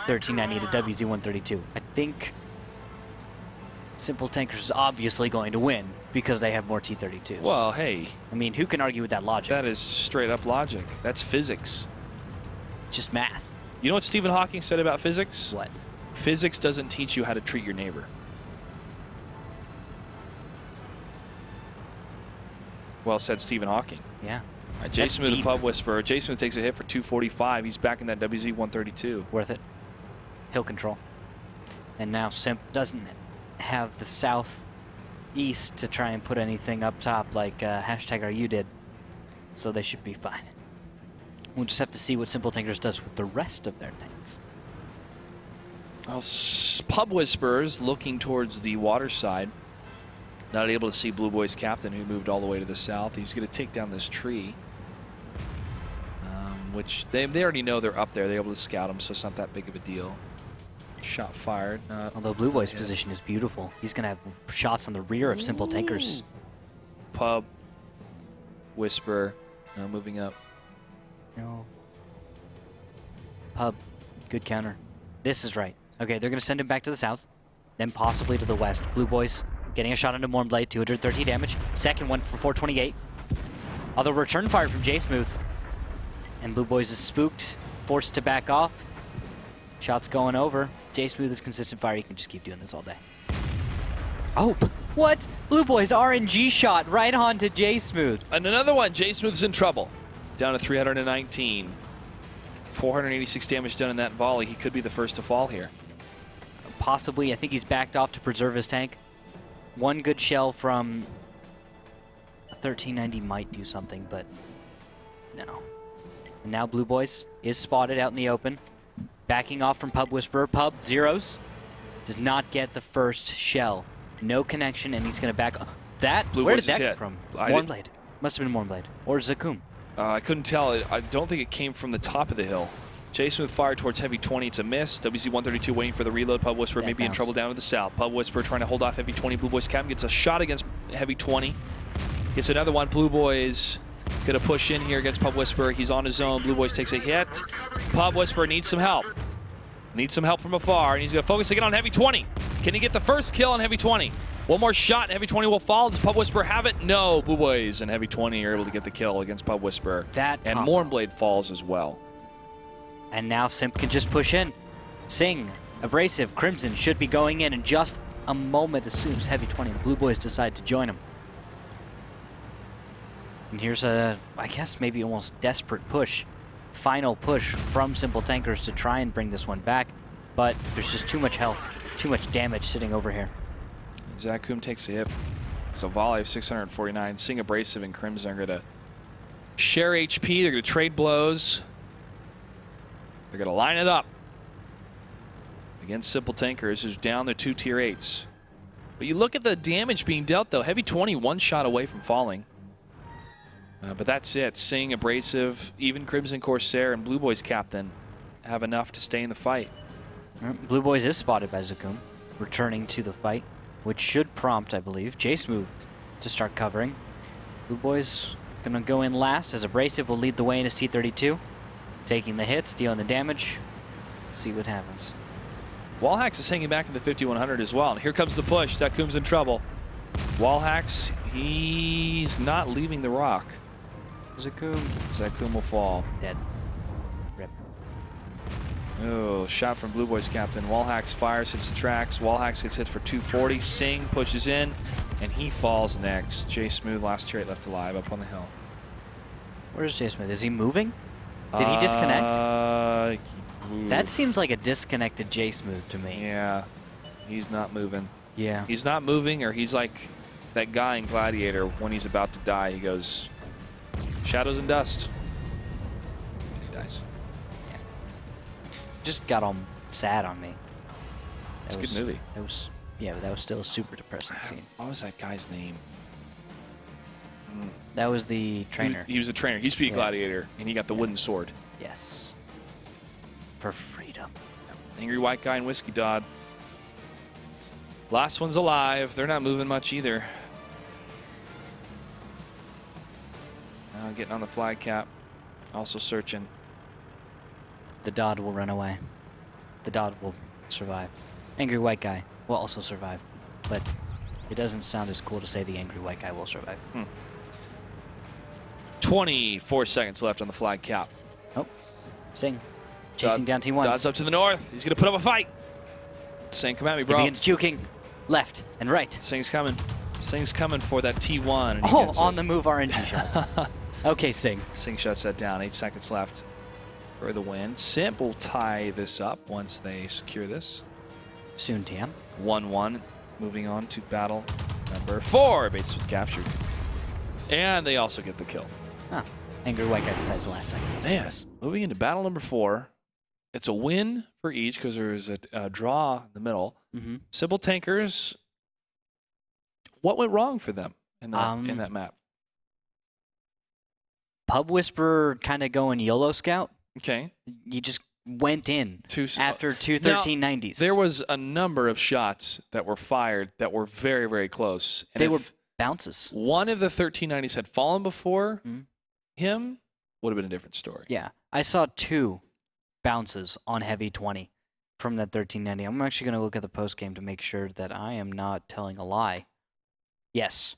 1390 to WZ132. I think Simple Tankers is obviously going to win because they have more T32s. Well, hey. I mean, who can argue with that logic? That is straight up logic. That's physics. Just math. You know what Stephen Hawking said about physics? What? Physics doesn't teach you how to treat your neighbor. Well said, Stephen Hawking. Yeah. Jason with the Pub Whisperer. Jason takes a hit for 245. He's back in that WZ132. Worth it. Hill control. And now Simp doesn't have the southeast to try and put anything up top like #RU did. So they should be fine. We'll just have to see what Simple Tankers does with the rest of their tanks. Well, Pub Whisperers looking towards the water side. Not able to see Blue Boy's captain, who moved all the way to the south. He's going to take down this tree, which they already know they're up there. They're able to scout them, so it's not that big of a deal. Shot fired. Although Blue Boy's position is beautiful. He's going to have shots on the rear of Simple Tankers. Pub Whisper moving up. No. Pub, good counter. This is right. Okay, they're going to send him back to the south, then possibly to the west. Blue Boys getting a shot into Mornblade, 230 damage. Second one for 428. Although return fire from J-Smooth. And Blue Boys is spooked, forced to back off. Shots going over. J-Smooth is consistent fire. He can just keep doing this all day. Oh, what? Blue Boys RNG shot right onto J-Smooth. And another one. J-Smooth's in trouble. Down to 319. 486 damage done in that volley. He could be the first to fall here. Possibly. I think he's backed off to preserve his tank. One good shell from a 1390 might do something, but no. And now Blue Boys is spotted out in the open. Backing off from Pub Whisperer. Pub zeros. Does not get the first shell. No connection, and he's going to back. That? Blue Where Boys did that is come hit. from? I Mornblade. Must have been Mornblade. Or Zakum. I couldn't tell. I don't think it came from the top of the hill. J-Smooth fired towards Heavy 20. It's a miss. WZ-132 waiting for the reload. Pub Whisperer may be in trouble down to the south. Pub Whisperer trying to hold off Heavy 20. Blue Boys captain gets a shot against Heavy 20. Gets another one. Blue Boys going to push in here against Pub Whisperer. He's on his own. Blue Boys takes a hit. Pub Whisperer needs some help. Needs some help from afar, and he's going to focus again on Heavy 20. Can he get the first kill on Heavy 20? One more shot, and Heavy 20 will fall. Does Pub Whisperer have it? No. Blue Boys and Heavy 20 are able to get the kill against Pub Whisperer. And Mornblade falls as well. And now Simp can just push in. Sing, Abrasive, Crimson should be going in just a moment as soon as Heavy 20 and Blue Boys decide to join him. And here's a, I guess, maybe almost desperate push. Final push from Simple Tankers to try and bring this one back. But there's just too much health, too much damage sitting over here. Zakum takes a hit. It's a volley of 649. Sing, Abrasive, and Crimson are going to share HP. They're going to trade blows. They're going to line it up against Simple Tankers, who's down their 2 tier 8s. But you look at the damage being dealt, though. Heavy 20, one shot away from falling. But that's it. Sing, Abrasive, even Crimson Corsair, and Blue Boys captain have enough to stay in the fight. Blue Boys is spotted by Zakum, returning to the fight, which should prompt, I believe, J-Smooth to start covering. Blue Boys going to go in last, as Abrasive will lead the way in his T-32. Taking the hits, dealing the damage. Let's see what happens. Wallhacks is hanging back in the 5100 as well. And here comes the push. Zakum's in trouble. Wallhacks, he's not leaving the rock. Zakum will fall. Dead. Rip. Oh, shot from Blue Boys captain. Wallhacks fires, hits the tracks. Wallhacks gets hit for 240. Sing pushes in, and he falls next. J-Smooth, last tier 8 left alive up on the hill. Where's J-Smooth? Is he moving? Did he disconnect? That seems like a disconnected J-Smooth to me. Yeah, he's not moving. Yeah. He's not moving, or he's like that guy in Gladiator. When he's about to die, he goes, shadows and dust. And he dies. Yeah. Just got all sad on me. It's a good movie. That was, yeah, but that was still a super depressing scene. What was that guy's name? That was the trainer. He was a trainer. He used to be a gladiator, and he got the wooden sword. Yes. For freedom. Angry white guy and Whiskey Dodd. Last one's alive. They're not moving much either. Now getting on the flag cap. Also searching. The Dodd will run away. The Dodd will survive. Angry white guy will also survive. But it doesn't sound as cool to say the angry white guy will survive. 24 seconds left on the flag cap. Oh, Sing. Chasing down T1s. Dodd's up to the north. He's going to put up a fight. Sing, come at me, bro. He begins juking left and right. Sing's coming. Sing's coming for that T1. And oh, on the move RNG shots. Okay, Sing. Sing shuts that down. 8 seconds left for the win. Simp will tie this up once they secure this. Soon, TM. 1-1. Moving on to battle number 4. Base was captured. And they also get the kill. Angry white guy decides the last second. Yes. Moving into battle number 4. it's a win for each because there's a draw in the middle. Mm-hmm. Simple Tankers, what went wrong for them in that map? Pub Whisperer kind of going YOLO Scout. Okay. You just went in after two Now, 1390s. There was a number of shots that were fired that were very, very close. And they were bounces. One of the 1390s had fallen before him, would have been a different story. Yeah. I saw 2 bounces on heavy 20 from that 1390. I'm actually going to look at the post game to make sure that I am not telling a lie. Yes.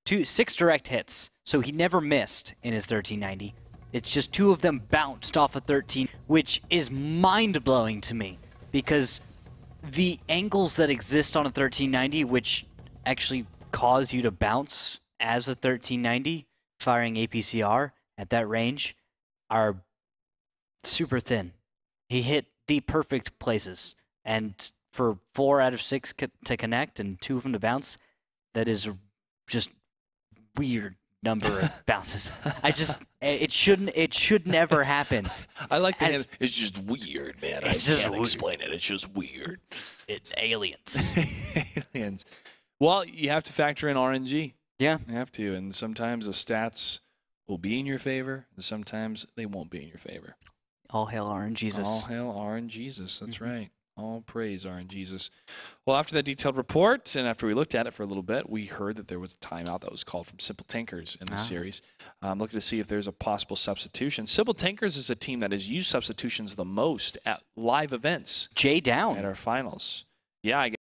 6 direct hits. So he never missed in his 1390. It's just 2 of them bounced off of 13, which is mind-blowing to me because the angles that exist on a 1390, which actually cause you to bounce as a 1390, firing APCR at that range, are super thin. He hit the perfect places, and for 4 out of 6 to connect and 2 of them to bounce, that is just weird number of bounces. It should never happen. I like the it's just weird, man. I can't explain it. It's just weird. It's aliens. Aliens. Well, you have to factor in RNG. Yeah. You have to, and sometimes the stats will be in your favor, and sometimes they won't be in your favor. All hail RNGesus. All hail RNGesus. That's right. All praise RNGesus. Well, after that detailed report, and after we looked at it for a little bit, we heard that there was a timeout that was called from Simple Tankers in this series. I'm looking to see if there's a possible substitution. Simple Tankers is a team that has used substitutions the most at live events. Jay down. At our finals. Yeah, I guess.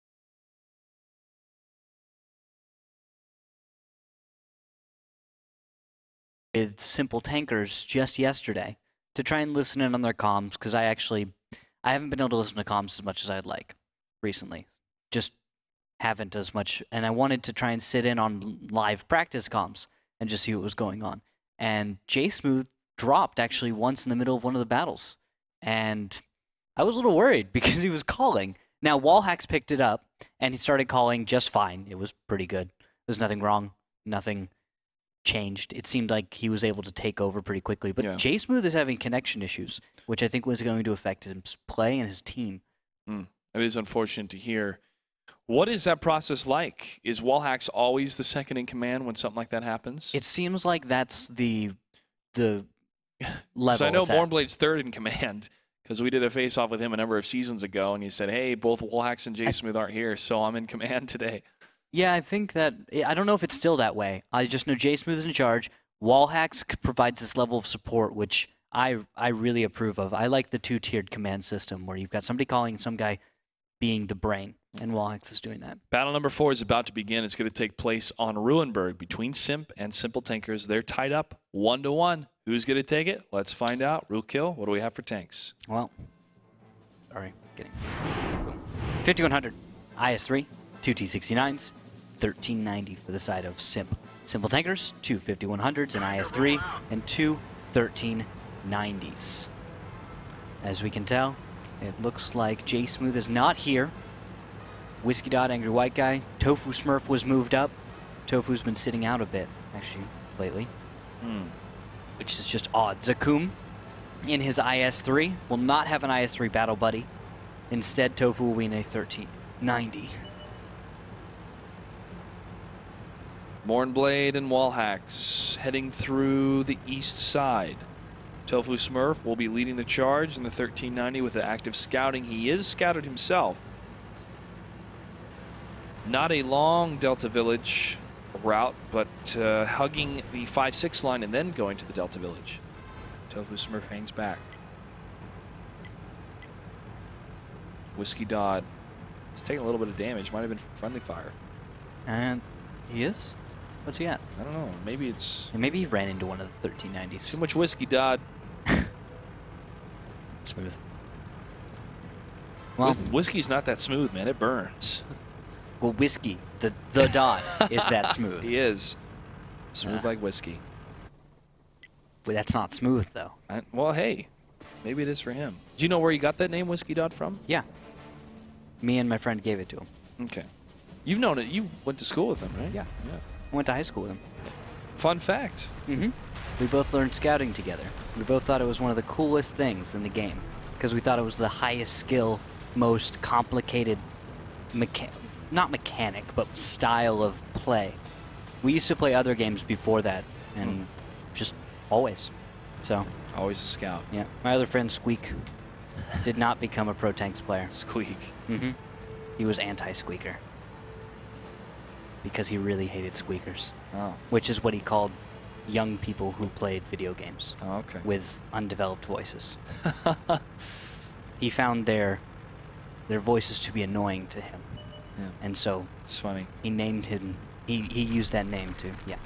With Simple Tankers just yesterday to try and listen in on their comms, because I haven't been able to listen to comms as much as I'd like recently. Just haven't as much. And I wanted to try and sit in on live practice comms and just see what was going on. And J Smooth dropped actually once in the middle of one of the battles. And I was a little worried because he was calling. Now, Wallhacks picked it up and he started calling just fine. It was pretty good. There's nothing wrong. Nothing changed. It seemed like he was able to take over pretty quickly. But J Smooth is having connection issues, which I think was going to affect his play and his team. It is unfortunate to hear. What is that process like? Is Wallhacks always the second in command when something like that happens? It seems like that's the level. So I know Bornblade's third in command because we did a face-off with him a number of seasons ago, and he said, hey, both Wallhacks and J Smooth aren't here, so I'm in command today. Yeah, I think that I don't know if it's still that way. I just know J Smooth is in charge. Wallhacks provides this level of support, which I really approve of. I like the 2-tiered command system where you've got somebody calling and some guy being the brain, and Wallhacks is doing that. Battle number 4 is about to begin. It's going to take place on Ruinberg between Simp and Simple Tankers. They're tied up 1-1. Who's going to take it? Let's find out. Rukill, what do we have for tanks? Well, sorry, kidding. 5100, IS-3, 2 T69s, 1390 for the side of Simp. Simple Tankers, 2 5100s and IS-3, and 2 1390s. As we can tell, it looks like J Smooth is not here. Whiskey Dot, Angry White Guy, Tofu Smurf was moved up. Tofu's been sitting out a bit, actually, lately. Which is just odd. Zakum, in his IS-3, will not have an IS-3 battle buddy. Instead, Tofu will be in a 1390. Mornblade and Wallhacks heading through the east side. Tofu Smurf will be leading the charge in the 1390 with the active scouting. He is scouted himself. Not a long Delta Village route, but hugging the 5-6 line and then going to the Delta Village. Tofu Smurf hangs back. Whiskey Dodd is taking a little bit of damage. Might have been from friendly fire. And he is? What's he at? I don't know. Maybe it's... Maybe he ran into one of the 1390s. Too much Whiskey Dodd. Smooth. Well, Whiskey's not that smooth, man. It burns. Well, Whiskey, the Dodd, is that smooth. He is. Smooth like whiskey. But that's not smooth, though. Well, hey, maybe it is for him. Do you know where you got that name, Whiskey Dodd, from? Yeah. Me and my friend gave it to him. Okay. You've known it. You went to school with him, right? Yeah. I went to high school with him. Fun fact. We both learned scouting together. We both thought it was one of the coolest things in the game. because we thought it was the highest skill, most complicated, not mechanic, but style of play. We used to play other games before that, and just always. So Always a scout. yeah, my other friend Squeak did not become a Pro Tanks player. Squeak. He was anti-squeaker because he really hated squeakers, Oh. which is what he called young people who played video games Oh, okay. with undeveloped voices. He found their voices to be annoying to him, Yeah. and so It's funny. he named him. He used that name to. Yeah,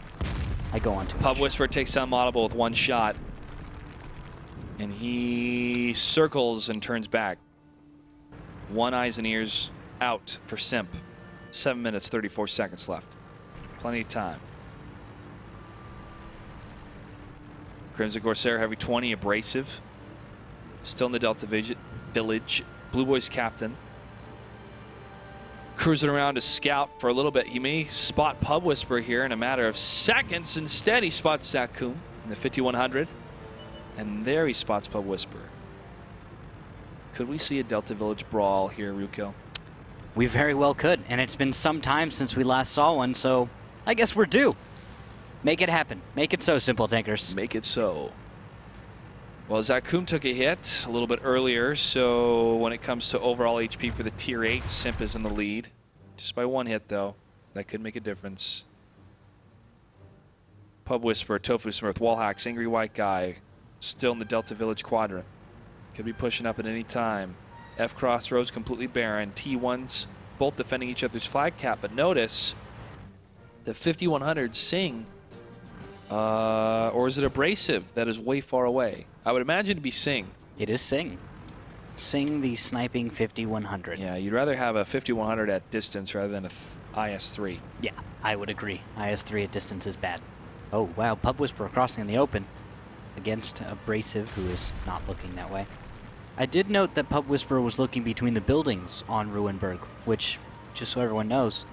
I go on to Pub Whisperer takes down Audible with one shot. And he circles and turns back. One eyes and ears out for Simp. 7 minutes, 34 seconds left. Plenty of time. Crimson Corsair Heavy 20, Abrasive. Still in the Delta Village. Blue Boys captain. Cruising around to scout for a little bit. He may spot Pub Whisperer here in a matter of seconds. Instead, he spots Zakkum in the 5100. And there he spots Pub Whisperer. Could we see a Delta Village brawl here, Ryuko? We very well could, and it's been some time since we last saw one, so I guess we're due. Make it happen. Make it so, Simple Tankers. Make it so. Well, Zakkum took a hit a little bit earlier, so when it comes to overall HP for the Tier 8, Simp is in the lead. Just by one hit, though. That could make a difference. Pub Whisperer, Tofu Smurf, Wallhacks, Angry White Guy, still in the Delta Village quadrant. Could be pushing up at any time. F Crossroads completely barren. T1s both defending each other's flag cap, but notice the 5100 Sing, or is it Abrasive that is way far away? I would imagine to be Sing. It is Sing. Sing the sniping 5100. Yeah, you'd rather have a 5100 at distance rather than a IS-3. Yeah, I would agree. IS-3 at distance is bad. Oh, wow. Pub Whisperer crossing in the open against Abrasive, who is not looking that way. I did note that Pub Whisperer was looking between the buildings on Ruinberg, which, just so everyone knows,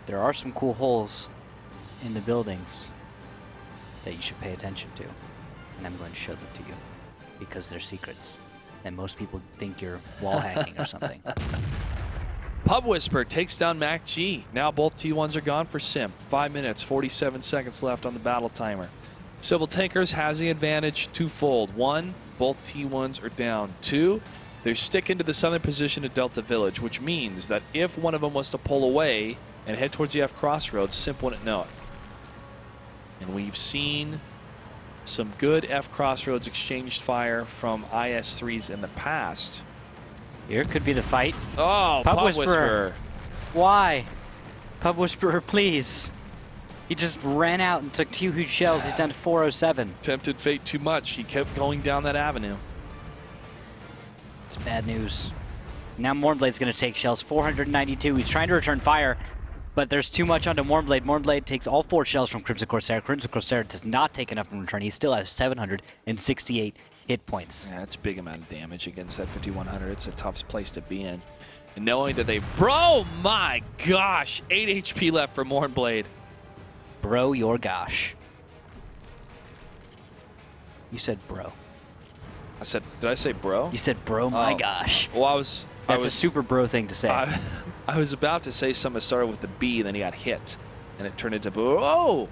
there are some cool holes in the buildings that you should pay attention to. And I'm going to show them to you because they're secrets. And most people think you're wall hacking or something. Pub Whisperer takes down Mac G. Now both T1s are gone for Simp. 5 minutes, 47 seconds left on the battle timer. Civil Tankers has the advantage twofold. One, both T1s are down. Two, they're sticking to the southern position of Delta Village, which means that if one of them was to pull away and head towards the F Crossroads, Simp wouldn't know it. And we've seen some good F Crossroads exchanged fire from IS-3s in the past. Here could be the fight. Oh, Pub Pub Whisperer. Whisperer. Why? Pub Whisperer, please. He just ran out and took 2 huge shells. He's down to 407. Tempted fate too much. He kept going down that avenue. It's bad news. Now Mournblade's going to take shells. 492. He's trying to return fire, but there's too much onto Mournblade. Mournblade takes all 4 shells from Crimson Corsair. Crimson Corsair does not take enough in return. He still has 768 hit points. Yeah, that's a big amount of damage against that 5100. It's a tough place to be in. And knowing that they... Bro, my gosh! 8 HP left for Mournblade. Bro, your gosh. You said bro. I said... Did I say bro? You said bro, my Oh. gosh. Well, I That's was a super bro thing to say. I was about to say something that started with the B, then he got hit. And it turned into boo. Oh!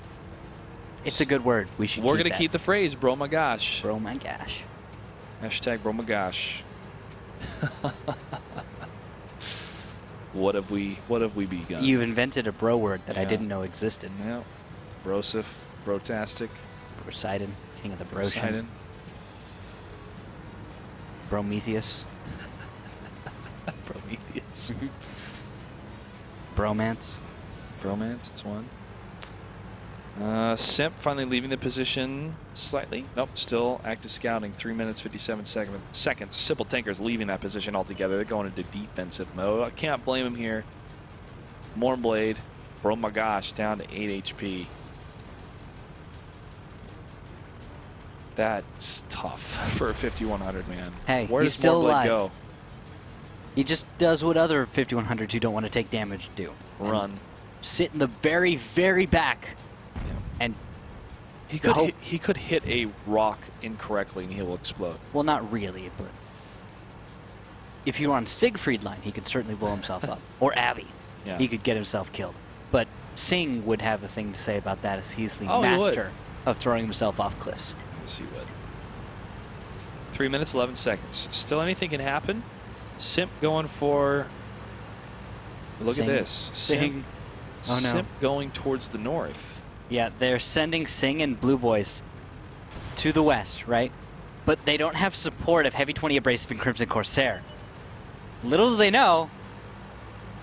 It's a good word. We should We're keep going to that. keep the phrase, bro, my gosh. Bro, my gosh. Hashtag bro, my gosh. What have we begun? You've invented a bro word that I Yeah. didn't know existed. Yeah. Brosif, Brotastic, Poseidon, king of the Broshan. Poseidon. Prometheus. Prometheus. Bromance. Bromance, it's one. Simp finally leaving the position slightly. Nope, still active scouting. 3 minutes, 57 seconds. Simple Tankers leaving that position altogether. They're going into defensive mode. I can't blame him here. Mournblade, bro, my gosh, down to 8 HP. That's tough for a 5100, man. Hey, Where he's does still Mournblade alive. go? He just does what other 5100s who don't want to take damage do. And Run. sit in the very, very back. And He the hope- could hit a rock incorrectly and he will explode. well, not really, but if you were on Siegfried line, he could certainly blow himself up. Or Abbey. Yeah. He could get himself killed. But Singh would have a thing to say about that, as he's the Oh, he would. master of throwing himself off cliffs. Yes, he would. 3 minutes, 11 seconds. Still anything can happen. Simp going for... Look Singh. at this. Singh. Oh, no. Simp going towards the north. Yeah, they're sending Singh and Blue Boys to the west, right? But they don't have support of Heavy 20 Abrasive and Crimson Corsair. Little do they know,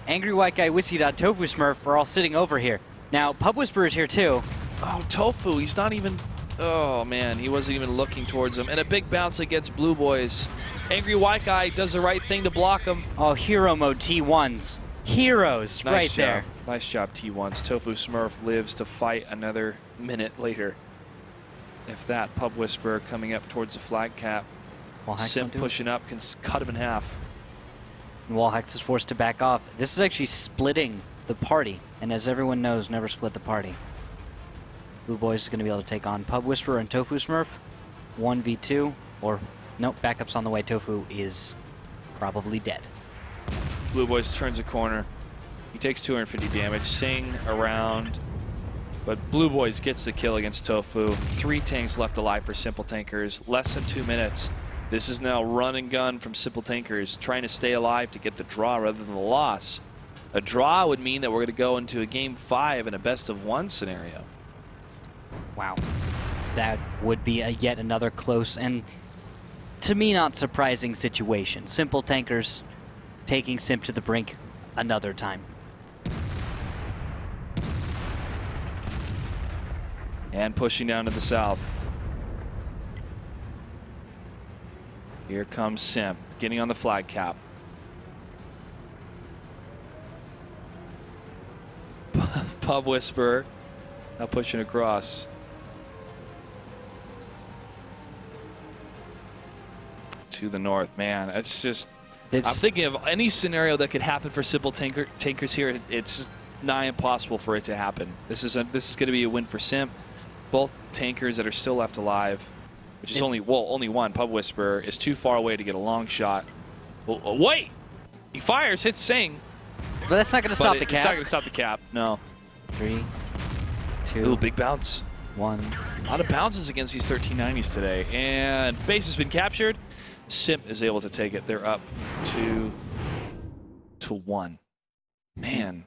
Angry White Guy, Whiskey Dot, Tofu Smurf are all sitting over here. Now, Pub Whisperer is here too. Oh, Tofu, he's not even... Oh, man, he wasn't even looking towards him. And a big bounce against Blue Boys. Angry White Guy does the right thing to block him. Oh, Hero Mode T1s. Heroes Nice right job. there. Nice job, T1s. Tofu Smurf lives to fight another minute later. If that, Pub Whisperer coming up towards the flag cap. Wallhex Simp don't do it. pushing up can cut him in half. Wallhex is forced to back off. This is actually splitting the party. And as everyone knows, never split the party. Blue Boys is going to be able to take on Pub Whisperer and Tofu Smurf. 1v2. Or, nope, backup's on the way. Tofu is probably dead. Blue Boys turns a corner. He takes 250 damage. Sing around. But Blue Boys gets the kill against Tofu. 3 tanks left alive for Simple Tankers. Less than 2 minutes. This is now run and gun from Simple Tankers, trying to stay alive to get the draw rather than the loss. A draw would mean that we're going to go into a game 5 in a best-of-1 scenario. Wow. That would be yet another close and, to me, not surprising situation. Simple Tankers taking Simp to the brink another time. And pushing down to the south. Here comes Simp, getting on the flag cap. Pub Whisperer now pushing across. To the north, man. It's just... I'm thinking of any scenario that could happen for Simple Tankers here. It's nigh impossible for it to happen. This is going to be a win for Simp. Both tankers that are still left alive, which is only one. Pub Whisperer is too far away to get a long shot. Well, wait! He fires, hits Sing. But that's not going to stop the cap. It's not going to stop the cap, no. 3, 2, Ooh, big bounce. 1. A lot of bounces against these 1390s today. And base has been captured. Simp is able to take it. They're up 2-1. Man.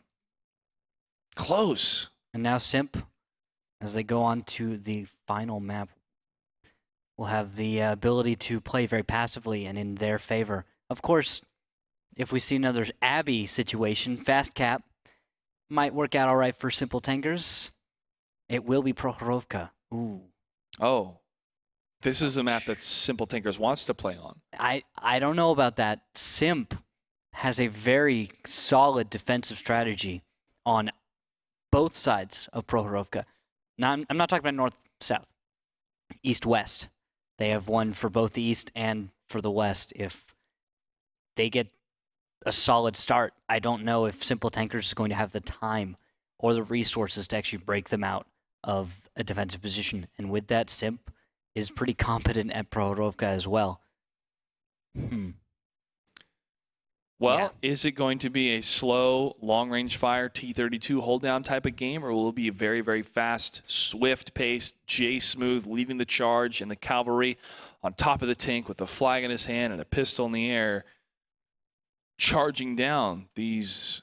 Close. And now Simp, as they go on to the final map, will have the ability to play very passively and in their favor. Of course, if we see another Abbey situation, fast cap might work out all right for Simple Tankers. It will be Prokhorovka. Ooh. Oh. This is a map that Simple Tankers wants to play on. I don't know about that. Simp has a very solid defensive strategy on both sides of Prokhorovka. Now, I'm not talking about north-south. East-west. They have one for both the east and for the west. If they get a solid start, I don't know if Simple Tankers is going to have the time or the resources to actually break them out of a defensive position. And with that, Simp is pretty competent at Prokhorovka as well. Well, Yeah. is it going to be a slow, long-range fire T-32 hold-down type of game, or will it be a very, very fast, swift-paced, J-Smooth leading the charge and the cavalry on top of the tank with a flag in his hand and a pistol in the air, charging down these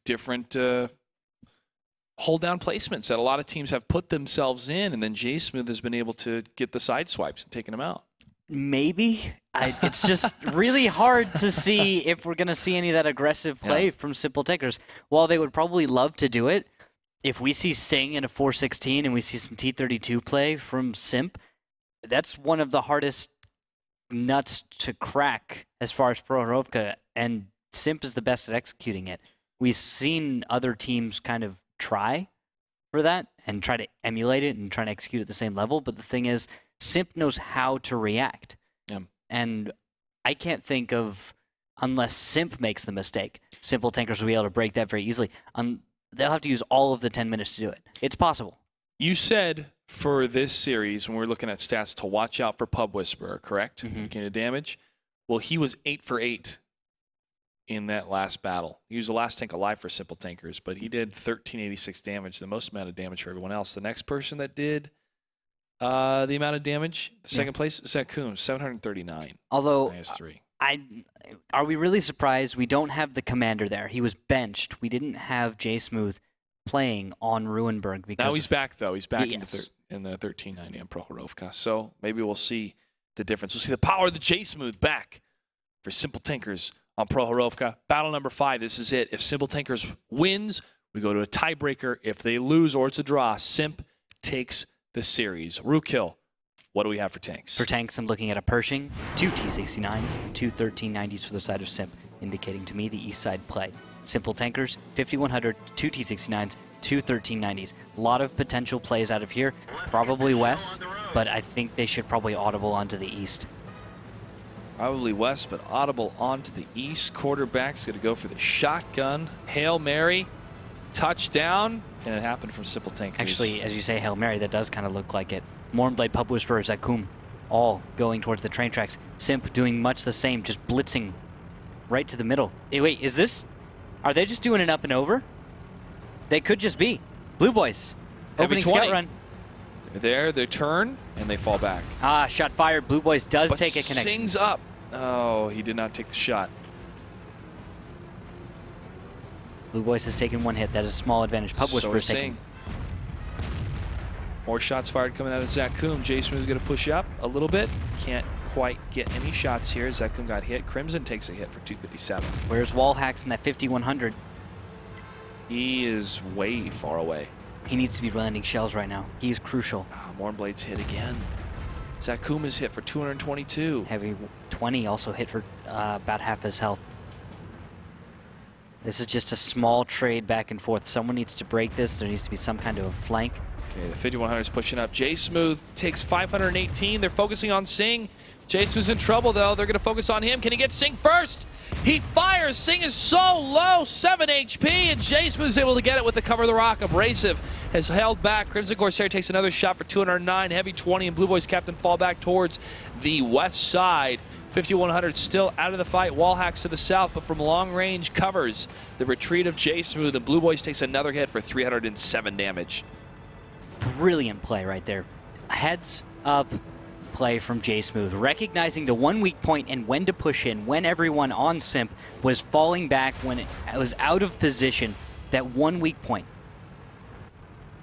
different hold-down placements that a lot of teams have put themselves in, and then J-Smooth has been able to get the side swipes and taking them out? Maybe. It's just really hard to see if we're going to see any of that aggressive play from Simple Tankers. While they would probably love to do it, if we see Sing in a 416 and we see some T-32 play from Simp, that's one of the hardest nuts to crack as far as Prokhorovka, and Simp is the best at executing it. We've seen other teams kind of try for that and try to emulate it and try to execute at the same level, but the thing is, Simp knows how to react. Yeah. And I can't think of, unless Simp makes the mistake, Simple Tankers will be able to break that very easily. They'll have to use all of the 10 minutes to do it. It's possible. You said for this series, when we're looking at stats, to watch out for Pub Whisperer, correct? Mm-hmm. Looking at damage. Well, he was 8 for 8 in that last battle. He was the last tank alive for Simple Tankers, but he did 1386 damage, the most amount of damage for everyone else. The next person that did the amount of damage, the second place, was Zakun, 739. Although, -3. are we really surprised we don't have the commander there? He was benched. We didn't have J Smooth playing on Ruinberg because Now he's back, though. He's back Yes. in the 1390 on Prokhorovka. So maybe we'll see the difference. We'll see the power of the J Smooth back for Simple Tankers on Prokhorovka. Battle number 5. This is it. If Simple Tankers wins, we go to a tiebreaker. If they lose or it's a draw, Simp takes the series. Rookhill, what do we have for tanks? For tanks, I'm looking at a Pershing, 2 T69s, 2 1390s for the side of Simp, indicating to me the east side play. Simple Tankers, 5100, 2 T69s, 2 1390s. A lot of potential plays out of here, probably west, but I think they should probably audible onto the east. Probably west, but audible onto the east. Quarterback's going to go for the shotgun. Hail Mary, touchdown. Can it happen from Simple Tankers? Actually, as you say, Hail Mary, that does kind of look like it. Mournblade, Pub Whisperer, Zakum, all going towards the train tracks. Simp doing much the same, just blitzing right to the middle. Hey, wait, is this... Are they just doing an up and over? They could just be. Blue Boys, Heavy opening 20. scout run. They're there, they turn, and they fall back. Ah, shot fired. Blue Boys does But take a connection. Sings up. Oh, he did not take the shot. Blue Boys has taken one hit. That is a small advantage. Pub So Whisperer is is taking. Singh. More shots fired coming out of Zakum. Jason is going to push up a little bit. Can't quite get any shots here. Zakum got hit. Crimson takes a hit for 257. Where's Wallhacks in that 5100? He is way far away. He needs to be landing shells right now. He's crucial. Oh, Mournblade's hit again. Zakum is hit for 222. Heavy 20 also hit for about half his health. This is just a small trade back and forth. Someone needs to break this. There needs to be some kind of a flank. Okay, the 5100 is pushing up. J Smooth takes 518. They're focusing on Singh. J Smooth's in trouble, though. They're going to focus on him. Can he get Singh first? He fires. Singh is so low, 7 HP, and J Smooth is able to get it with the cover of the rock. Abrasive has held back. Crimson Corsair takes another shot for 209. Heavy 20, and Blue Boys captain fall back towards the west side. 5100 still out of the fight. Wallhacks to the south, but from long range covers the retreat of J Smooth, and Blue Boys takes another hit for 307 damage. Brilliant play right there. Heads up play from J Smooth, recognizing the one weak point and when to push in, when everyone on Simp was falling back, when it was out of position, that one weak point.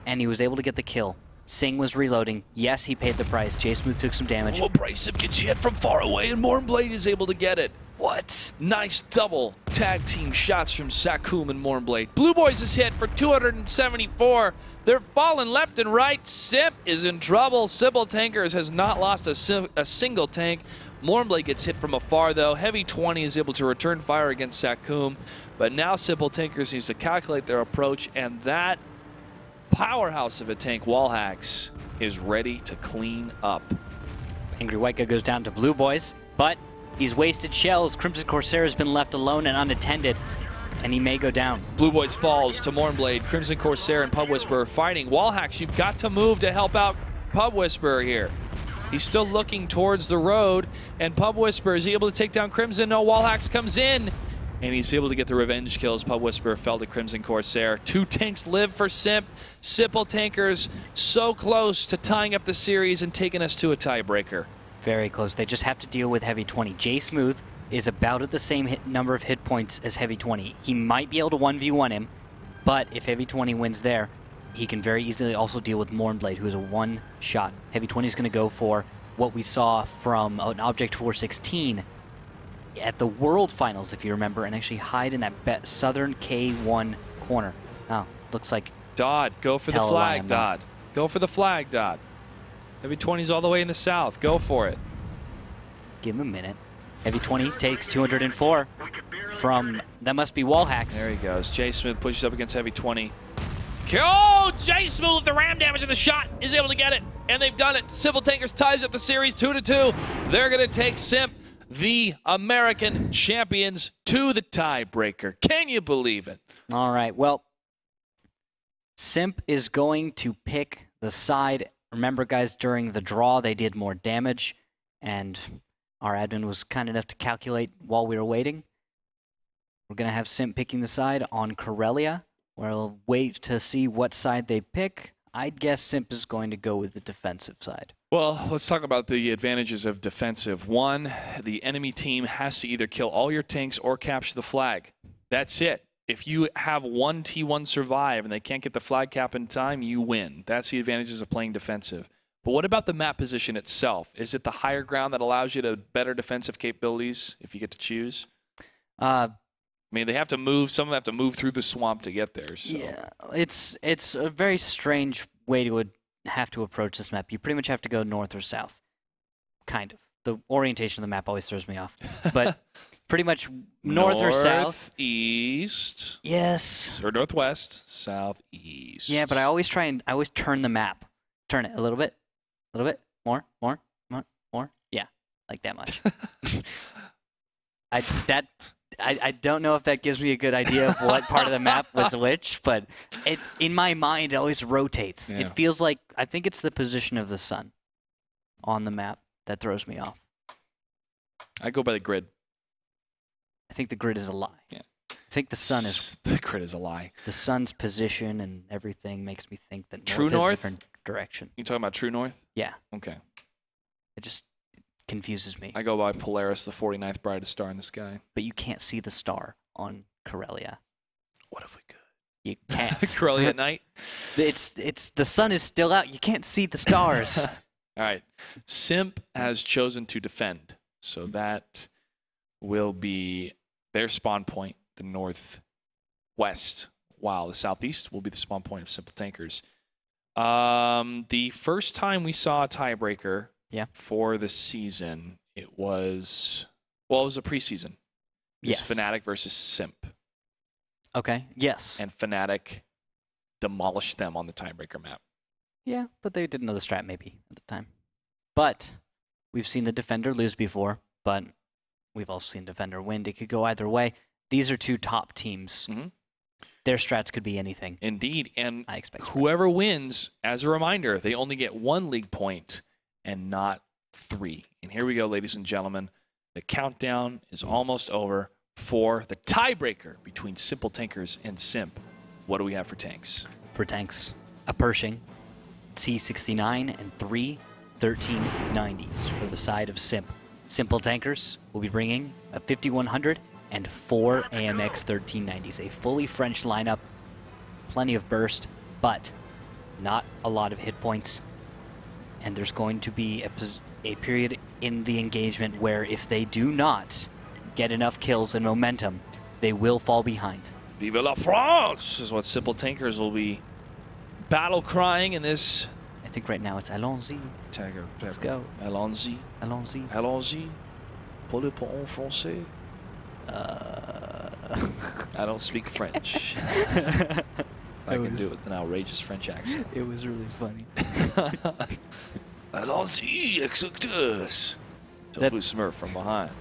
And he was able to get the kill. Singh was reloading. Yes, he paid the price. J Smooth took some damage. Oh, Abrasive gets hit from far away, and Mournblade is able to get it. What? Nice double tag team shots from Zakum and Mournblade. Blue Boys is hit for 274. They're falling left and right. Simp is in trouble. Simple Tankers has not lost a single tank. Mournblade gets hit from afar, though. Heavy 20 is able to return fire against Zakum. But now Simple Tankers needs to calculate their approach, and that powerhouse of a tank, Wallhacks, is ready to clean up. Angry White Guy goes down to Blue Boys, but he's wasted shells. Crimson Corsair has been left alone and unattended, and he may go down. Blue Boys falls to Mournblade. Crimson Corsair and Pub Whisperer fighting. Wallhacks, you've got to move to help out Pub Whisperer here. He's still looking towards the road, and Pub Whisperer is he able to take down Crimson. No, Wallhacks comes in, and he's able to get the revenge kills. Pub Whisperer fell to Crimson Corsair. 2 tanks live for Simp. Simple Tankers so close to tying up the series and taking us to a tiebreaker. Very close. They just have to deal with Heavy 20. J Smooth is about at the same number of hit points as Heavy 20. He might be able to 1v1 him, but if Heavy 20 wins there, he can very easily also deal with Mournblade, who is a one-shot. Heavy 20 is going to go for what we saw from an Object 416 at the World Finals, if you remember, and actually hide in that southern K1 corner. Oh, looks like... Dodd, go for the flag, Dodd. Go for the flag, Dodd. Heavy 20's all the way in the south. Go for it. Give him a minute. Heavy 20 takes 204 from... That must be Wallhacks. There he goes. J Smooth pushes up against Heavy 20. Oh, J Smooth, the ram damage and the shot is able to get it. And they've done it. Simple Tankers ties up the series 2-2. They're going to take Simp, the American champions, to the tiebreaker. Can you believe it? All right. Well, Simp is going to pick the side. Remember, guys, during the draw, they did more damage. And Our admin was kind enough to calculate while we were waiting. We're going to have Simp picking the side on Corellia. We'll wait to see what side they pick. I'd guess Simp is going to go with the defensive side. Well, let's talk about the advantages of defensive. One, the enemy team has to either kill all your tanks or capture the flag. That's it. If you have one T1 survive and they can't get the flag cap in time, you win. That's the advantages of playing defensive. But what about the map position itself? Is it the higher ground that allows you to better defensive capabilities if you get to choose? I mean, they have to move. Some of them have to move through the swamp to get there. So. Yeah, it's a very strange way to have to approach this map. You pretty much have to go north or south, kind of. The orientation of the map always throws me off, but pretty much north or south, east. Yes, or northwest, southeast. Yeah, but I always turn the map, turn it a little bit, more. Yeah, like that much. I don't know if that gives me a good idea of what part of the map was which, but in my mind it always rotates. Yeah. It feels like, I think it's the position of the sun on the map that throws me off. I go by the grid. I think the grid is a lie. Yeah. I think the sun is... The grid is a lie. The sun's position and everything makes me think that True north is a north? different direction. You talking about true north? Yeah. Okay. It just confuses me. I go by Polaris, the 49th brightest star in the sky. But you can't see the star on Corellia. What if we could? You can't. Corellia at night? It's the sun is still out. You can't see the stars. All right. Simp has chosen to defend. So that will be their spawn point, the northwest, while the southeast will be the spawn point of Simple Tankers. The first time we saw a tiebreaker for the season, it was a preseason. It was Fnatic versus Simp. Okay, yes. And Fnatic demolished them on the tiebreaker map. Yeah, but they didn't know the strat maybe at the time. But we've seen the defender lose before, but we've also seen defender win. It could go either way. These are two top teams. Mm-hmm. Their strats could be anything. Indeed, and I expect whoever wins, as a reminder, they only get 1 league point and not 3. And here we go, ladies and gentlemen. The countdown is almost over for the tiebreaker between Simple Tankers and Simp. What do we have for tanks? For tanks, a Pershing, T69, and 3 1390s for the side of Simp. Simple Tankers will be bringing a 5100 and 4 AMX 1390s. A fully French lineup, plenty of burst, but not a lot of hit points. And there's going to be a period in the engagement where if they do not get enough kills and momentum, they will fall behind. Vive la France is what Simple Tankers will be battle crying in this. I think right now it's allons-y. Let's go. Allons-y. Allons-y. Allons-y. Parlez pas en français. I don't speak French. I can do it with an outrageous French accent. It was really funny. Allons-y, executeurs. Tofu Smurf from behind.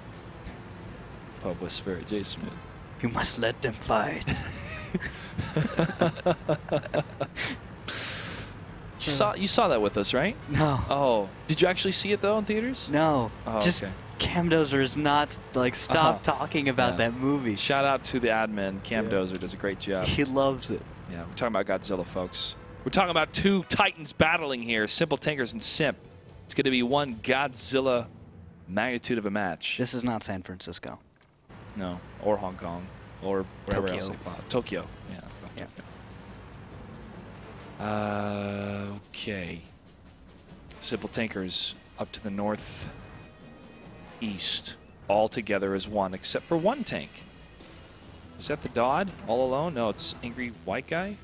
Pub Whisper, J. Smith. You must let them fight. You saw that with us, right? No. Oh, did you actually see it though in theaters? No. Oh, just okay. Camdozer is not like stop talking about that movie. Shout out to the admin. Camdozer does a great job. He loves it. Yeah, we're talking about Godzilla, folks. We're talking about two titans battling here, Simple Tankers and Simp. It's going to be one Godzilla magnitude of a match. This is not San Francisco. No, or Hong Kong, or wherever Tokyo. else they fought. Tokyo, yeah. Okay. Simple Tankers up to the northeast, all together as one, except for one tank. Is that the Dodd all alone? No, it's Angry White Guy.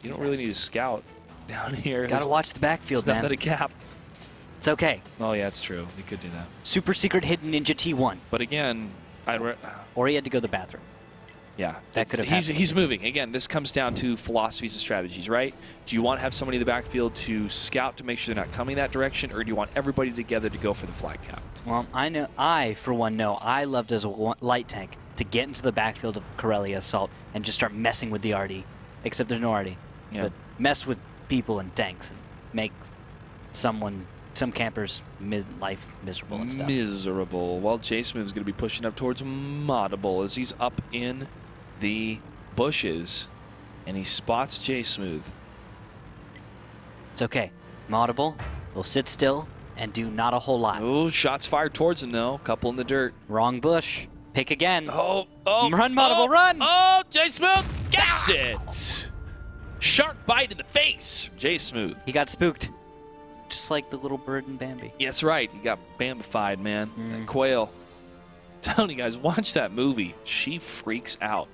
You don't really need a scout down here. Gotta watch the backfield, man. Not a gap. It's okay. Oh yeah, it's true. We could do that. Super secret hidden ninja T1. But again, or he had to go to the bathroom. Yeah, that could have happened. He's moving. Again, this comes down to philosophies and strategies, right? Do you want to have somebody in the backfield to scout to make sure they're not coming that direction, or do you want everybody together to go for the flag cap? Well, I for one know I loved as a light tank to get into the backfield of Corellia Assault and just start messing with the RD. Except there's no RD. Yeah. But mess with people and tanks and make someone some campers life miserable and stuff. Miserable. Well, J-Smooth's going to be pushing up towards Moddable as he's up in the bushes, and he spots J-Smooth. It's okay. Moddable will sit still and do not a whole lot. Oh, shots fired towards him, though. Couple in the dirt. Wrong bush. Pick again. Oh, Run, Moddable, run! Oh, J-Smooth gets it! Sharp bite in the face. J-Smooth. He got spooked. Just like the little bird in Bambi. Yeah, that's right. He got bambified, man. That quail. I'm telling you guys, watch that movie. She freaks out.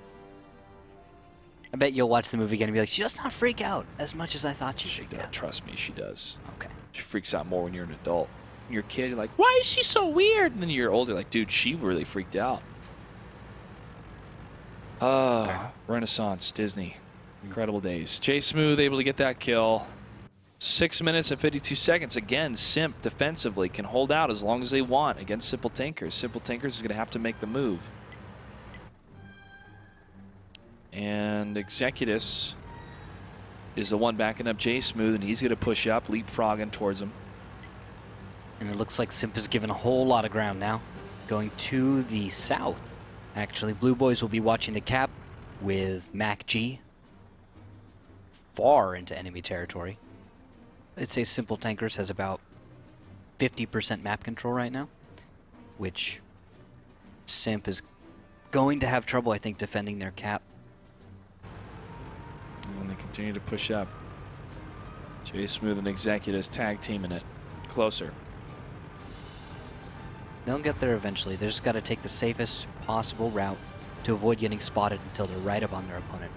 I bet you'll watch the movie again and be like, she does not freak out as much as I thought she She freaked does. out. Trust me, she does. Okay. She freaks out more when you're an adult. When you're a kid, you're like, why is she so weird? And then you're older, like, dude, she really freaked out. Renaissance, Disney. Incredible days. J-Smooth able to get that kill. 6 minutes and 52 seconds. Again, Simp defensively can hold out as long as they want against Simple Tankers. Simple Tankers is going to have to make the move. And Executus is the one backing up J-Smooth, and he's going to push up, leapfrogging towards him. And it looks like Simp is given a whole lot of ground now. Going to the south. Actually, Blue Boys will be watching the cap with Mac G far into enemy territory. I'd say Simple Tankers has about 50% map control right now, which Simp is going to have trouble, I think, defending their cap. And they continue to push up. J-Smooth and Executus tag teaming it closer. They'll get there eventually. They just got to take the safest possible route to avoid getting spotted until they're right up on their opponent.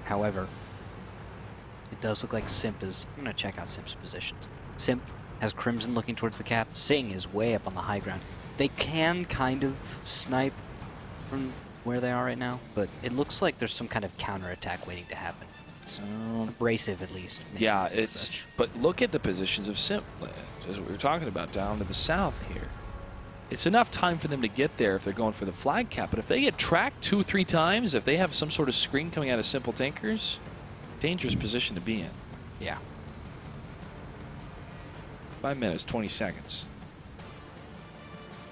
However, it does look like Simp is... I'm going to check out Simp's positions. Simp has Crimson looking towards the cap. Sing is way up on the high ground. They can kind of snipe from where they are right now, but it looks like there's some kind of counterattack waiting to happen. It's abrasive, at least. Yeah, it's... But look at the positions of Simp, as we were talking about, down to the south here. It's enough time for them to get there if they're going for the flag cap, but if they get tracked 2 or 3 times, if they have some sort of screen coming out of Simple Tankers, dangerous position to be in. Yeah. 5 minutes, 20 seconds.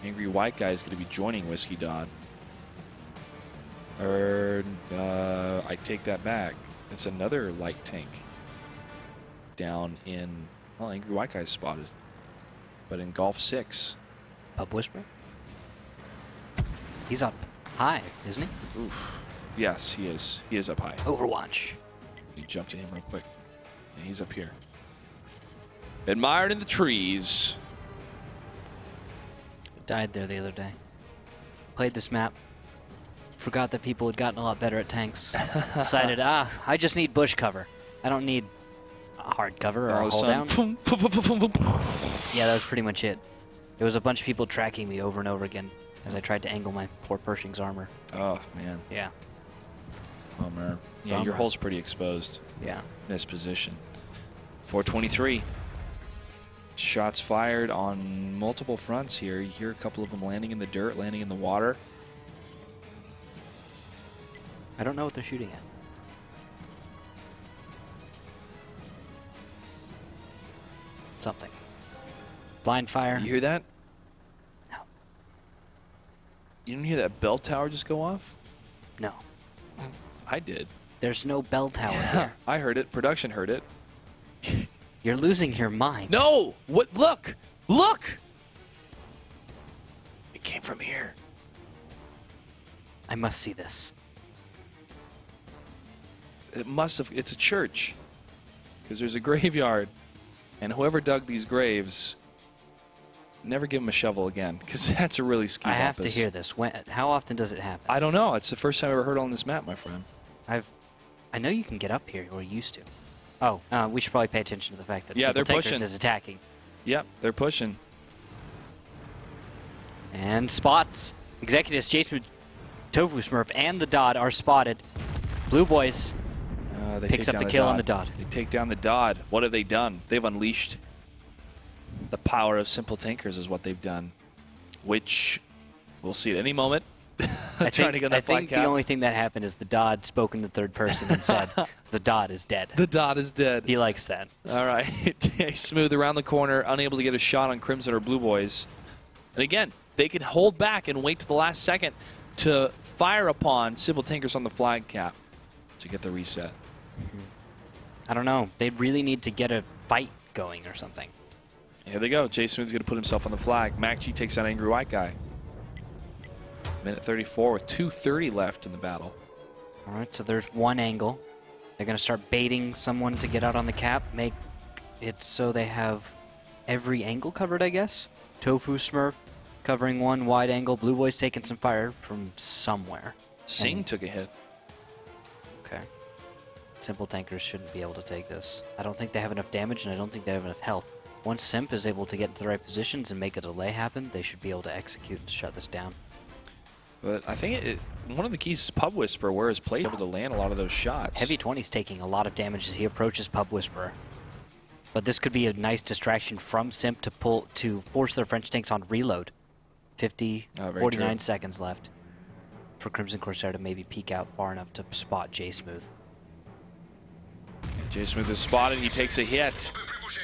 Angry White Guy is going to be joining Whiskey Dodd. I take that back. It's another light tank down in... Well, Angry White Guy's spotted, but in Golf 6. Pub Whisper? He's up high, isn't he? Oof. Yes, he is. He is up high. Overwatch. You jump to him real quick. Yeah, he's up here. Admired in the trees. Died there the other day. Played this map. Forgot that people had gotten a lot better at tanks. Decided, I just need bush cover. I don't need a hard cover or a hold down. Yeah, that was pretty much it. There was a bunch of people tracking me over and over again as I tried to angle my poor Pershing's armor. Oh, man. Yeah. Bummer. Yeah, your Bummer. hull's pretty exposed. Yeah. In this position. 423. Shots fired on multiple fronts here. You hear a couple of them landing in the dirt, landing in the water. I don't know what they're shooting at. Something. Blind fire. You hear that? No. You didn't hear that bell tower just go off? No. I did. There's no bell tower here. I heard it. Production heard it. You're losing your mind. No! What? Look! Look! It came from here. I must see this. It must have. It's a church. Because there's a graveyard. And whoever dug these graves, never give them a shovel again. Because that's a really ski I have to bumpus. hear this. How often does it happen? I don't know. It's the first time I ever heard on this map, my friend. I know you can get up here, or used to. Oh, we should probably pay attention to the fact that Yeah, Simple they're Tankers pushing. is attacking. Yep, they're pushing. And spots. Executus, Jason, Tofu Smurf, and the Dodd are spotted. Blue Boys They picks take up down the kill on the Dodd. They take down the Dodd. What have they done? They've unleashed the power of Simple Tankers is what they've done. Which we'll see at any moment. trying to get that flag think cap. the only thing that happened is the Dodd spoke in the third person and said, the Dodd is dead. The Dodd is dead. He likes that. All right. Smooth around the corner, unable to get a shot on Crimson or Blue Boys. And again, they can hold back and wait to the last second to fire upon Simple Tankers on the flag cap to get the reset. I don't know. They really need to get a fight going or something. Here they go. Jay Smooth's going to put himself on the flag. MacG takes out Angry White Guy. Minute 34 with 2:30 left in the battle. All right, so there's one angle. They're going to start baiting someone to get out on the cap, make it so they have every angle covered, I guess. Tofu Smurf covering one wide angle. Blue Boy's taking some fire from somewhere. Singh took a hit. Okay. Simple Tankers shouldn't be able to take this. I don't think they have enough damage, and I don't think they have enough health. Once Simp is able to get into the right positions and make a delay happen, they should be able to execute and shut this down. But I think one of the keys is Pub Whisperer, where his plate able to land a lot of those shots. Heavy 20's taking a lot of damage as he approaches Pub Whisperer. But this could be a nice distraction from Simp to force their French tanks on reload. 49 seconds left for Crimson Corsair to maybe peek out far enough to spot J Smooth. J Smooth is spotted. He takes a hit.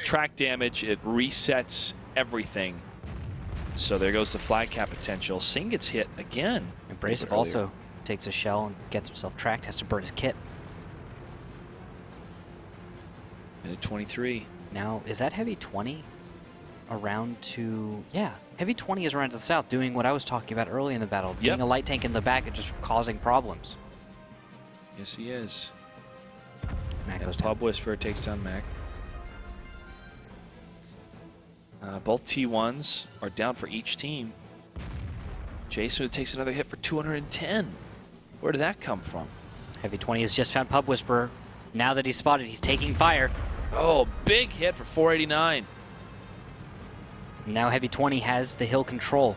Track damage. It resets everything. So there goes the flag cap potential. Singh gets hit again. Abrasive also takes a shell and gets himself tracked. Has to burn his kit. Minute 23. Now, is that Heavy 20 around to... Yeah, Heavy 20 is around to the south doing what I was talking about early in the battle. Yep. Getting a light tank in the back and just causing problems. Yes, he is. Mac And goes Pub down. Whisperer takes down Mac. Both T1s are down for each team. J Smooth takes another hit for 210. Where did that come from? Heavy 20 has just found Pub Whisperer. Now that he's spotted, he's taking fire. Oh, big hit for 489. Now Heavy 20 has the hill control,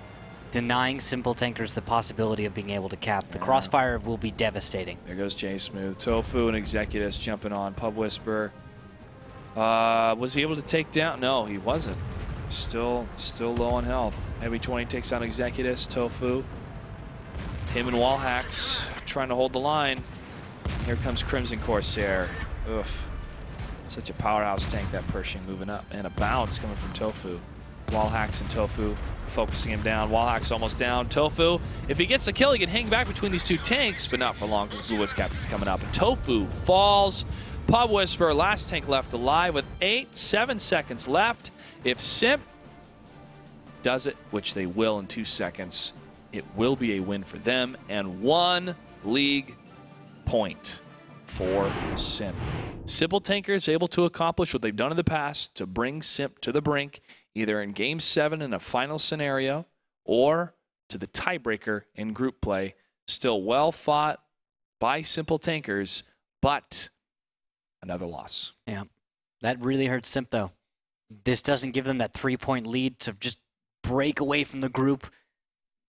denying Simple Tankers the possibility of being able to cap. The crossfire will be devastating. There goes J Smooth. Tofu and Executus jumping on. Pub Whisperer. Was he able to take down? No, he wasn't. Still low on health. Heavy 20 takes down Executus. Tofu. Him and Wallhacks trying to hold the line. Here comes Crimson Corsair. Oof. Such a powerhouse tank, that Pershing moving up. And a bounce coming from Tofu. Wallhacks and Tofu focusing him down. Wallhacks almost down. Tofu, if he gets the kill, he can hang back between these two tanks, but not for long because Blue Boys Captain's coming up. And Tofu falls. Pub Whisperer, last tank left alive with 7 seconds left. If Simp does it, which they will in 2 seconds, it will be a win for them and 1 league point for Simp. Simple Tankers able to accomplish what they've done in the past to bring Simp to the brink, either in Game 7 in a final scenario or to the tiebreaker in group play. Still well fought by Simple Tankers, but another loss. Yeah, that really hurts Simp, though. This doesn't give them that 3-point lead to just break away from the group.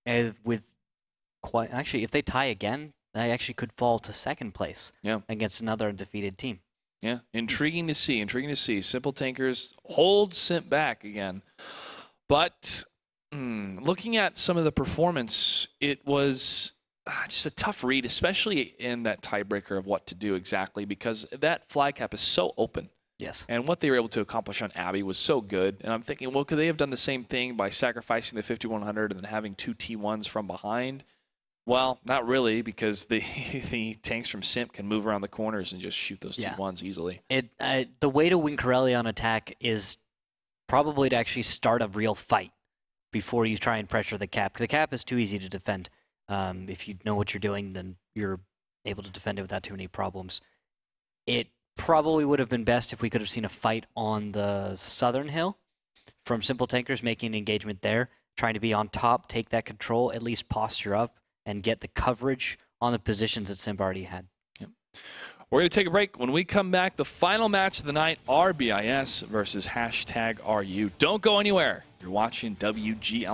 Actually, if they tie again, they actually could fall to second place against another undefeated team. Yeah, intriguing to see. Intriguing to see. Simple Tankers hold Simp back again. But looking at some of the performance, it was just a tough read, especially in that tiebreaker of what to do exactly, because that flag cap is so open. Yes. And what they were able to accomplish on Abbey was so good. And I'm thinking, well, could they have done the same thing by sacrificing the 5100 and then having 2 T1s from behind? Well, not really, because the tanks from Simp can move around the corners and just shoot those T1s easily. The way to win Corellia on attack is probably to actually start a real fight before you try and pressure the cap. The cap is too easy to defend. If you know what you're doing, then you're able to defend it without too many problems. It probably would have been best if we could have seen a fight on the southern hill from Simple Tankers, making an engagement there, trying to be on top, take that control, at least posture up, and get the coverage on the positions that Simp already had. Yep. We're going to take a break. When we come back, the final match of the night, RBIS versus #RU. Don't go anywhere. You're watching WGL.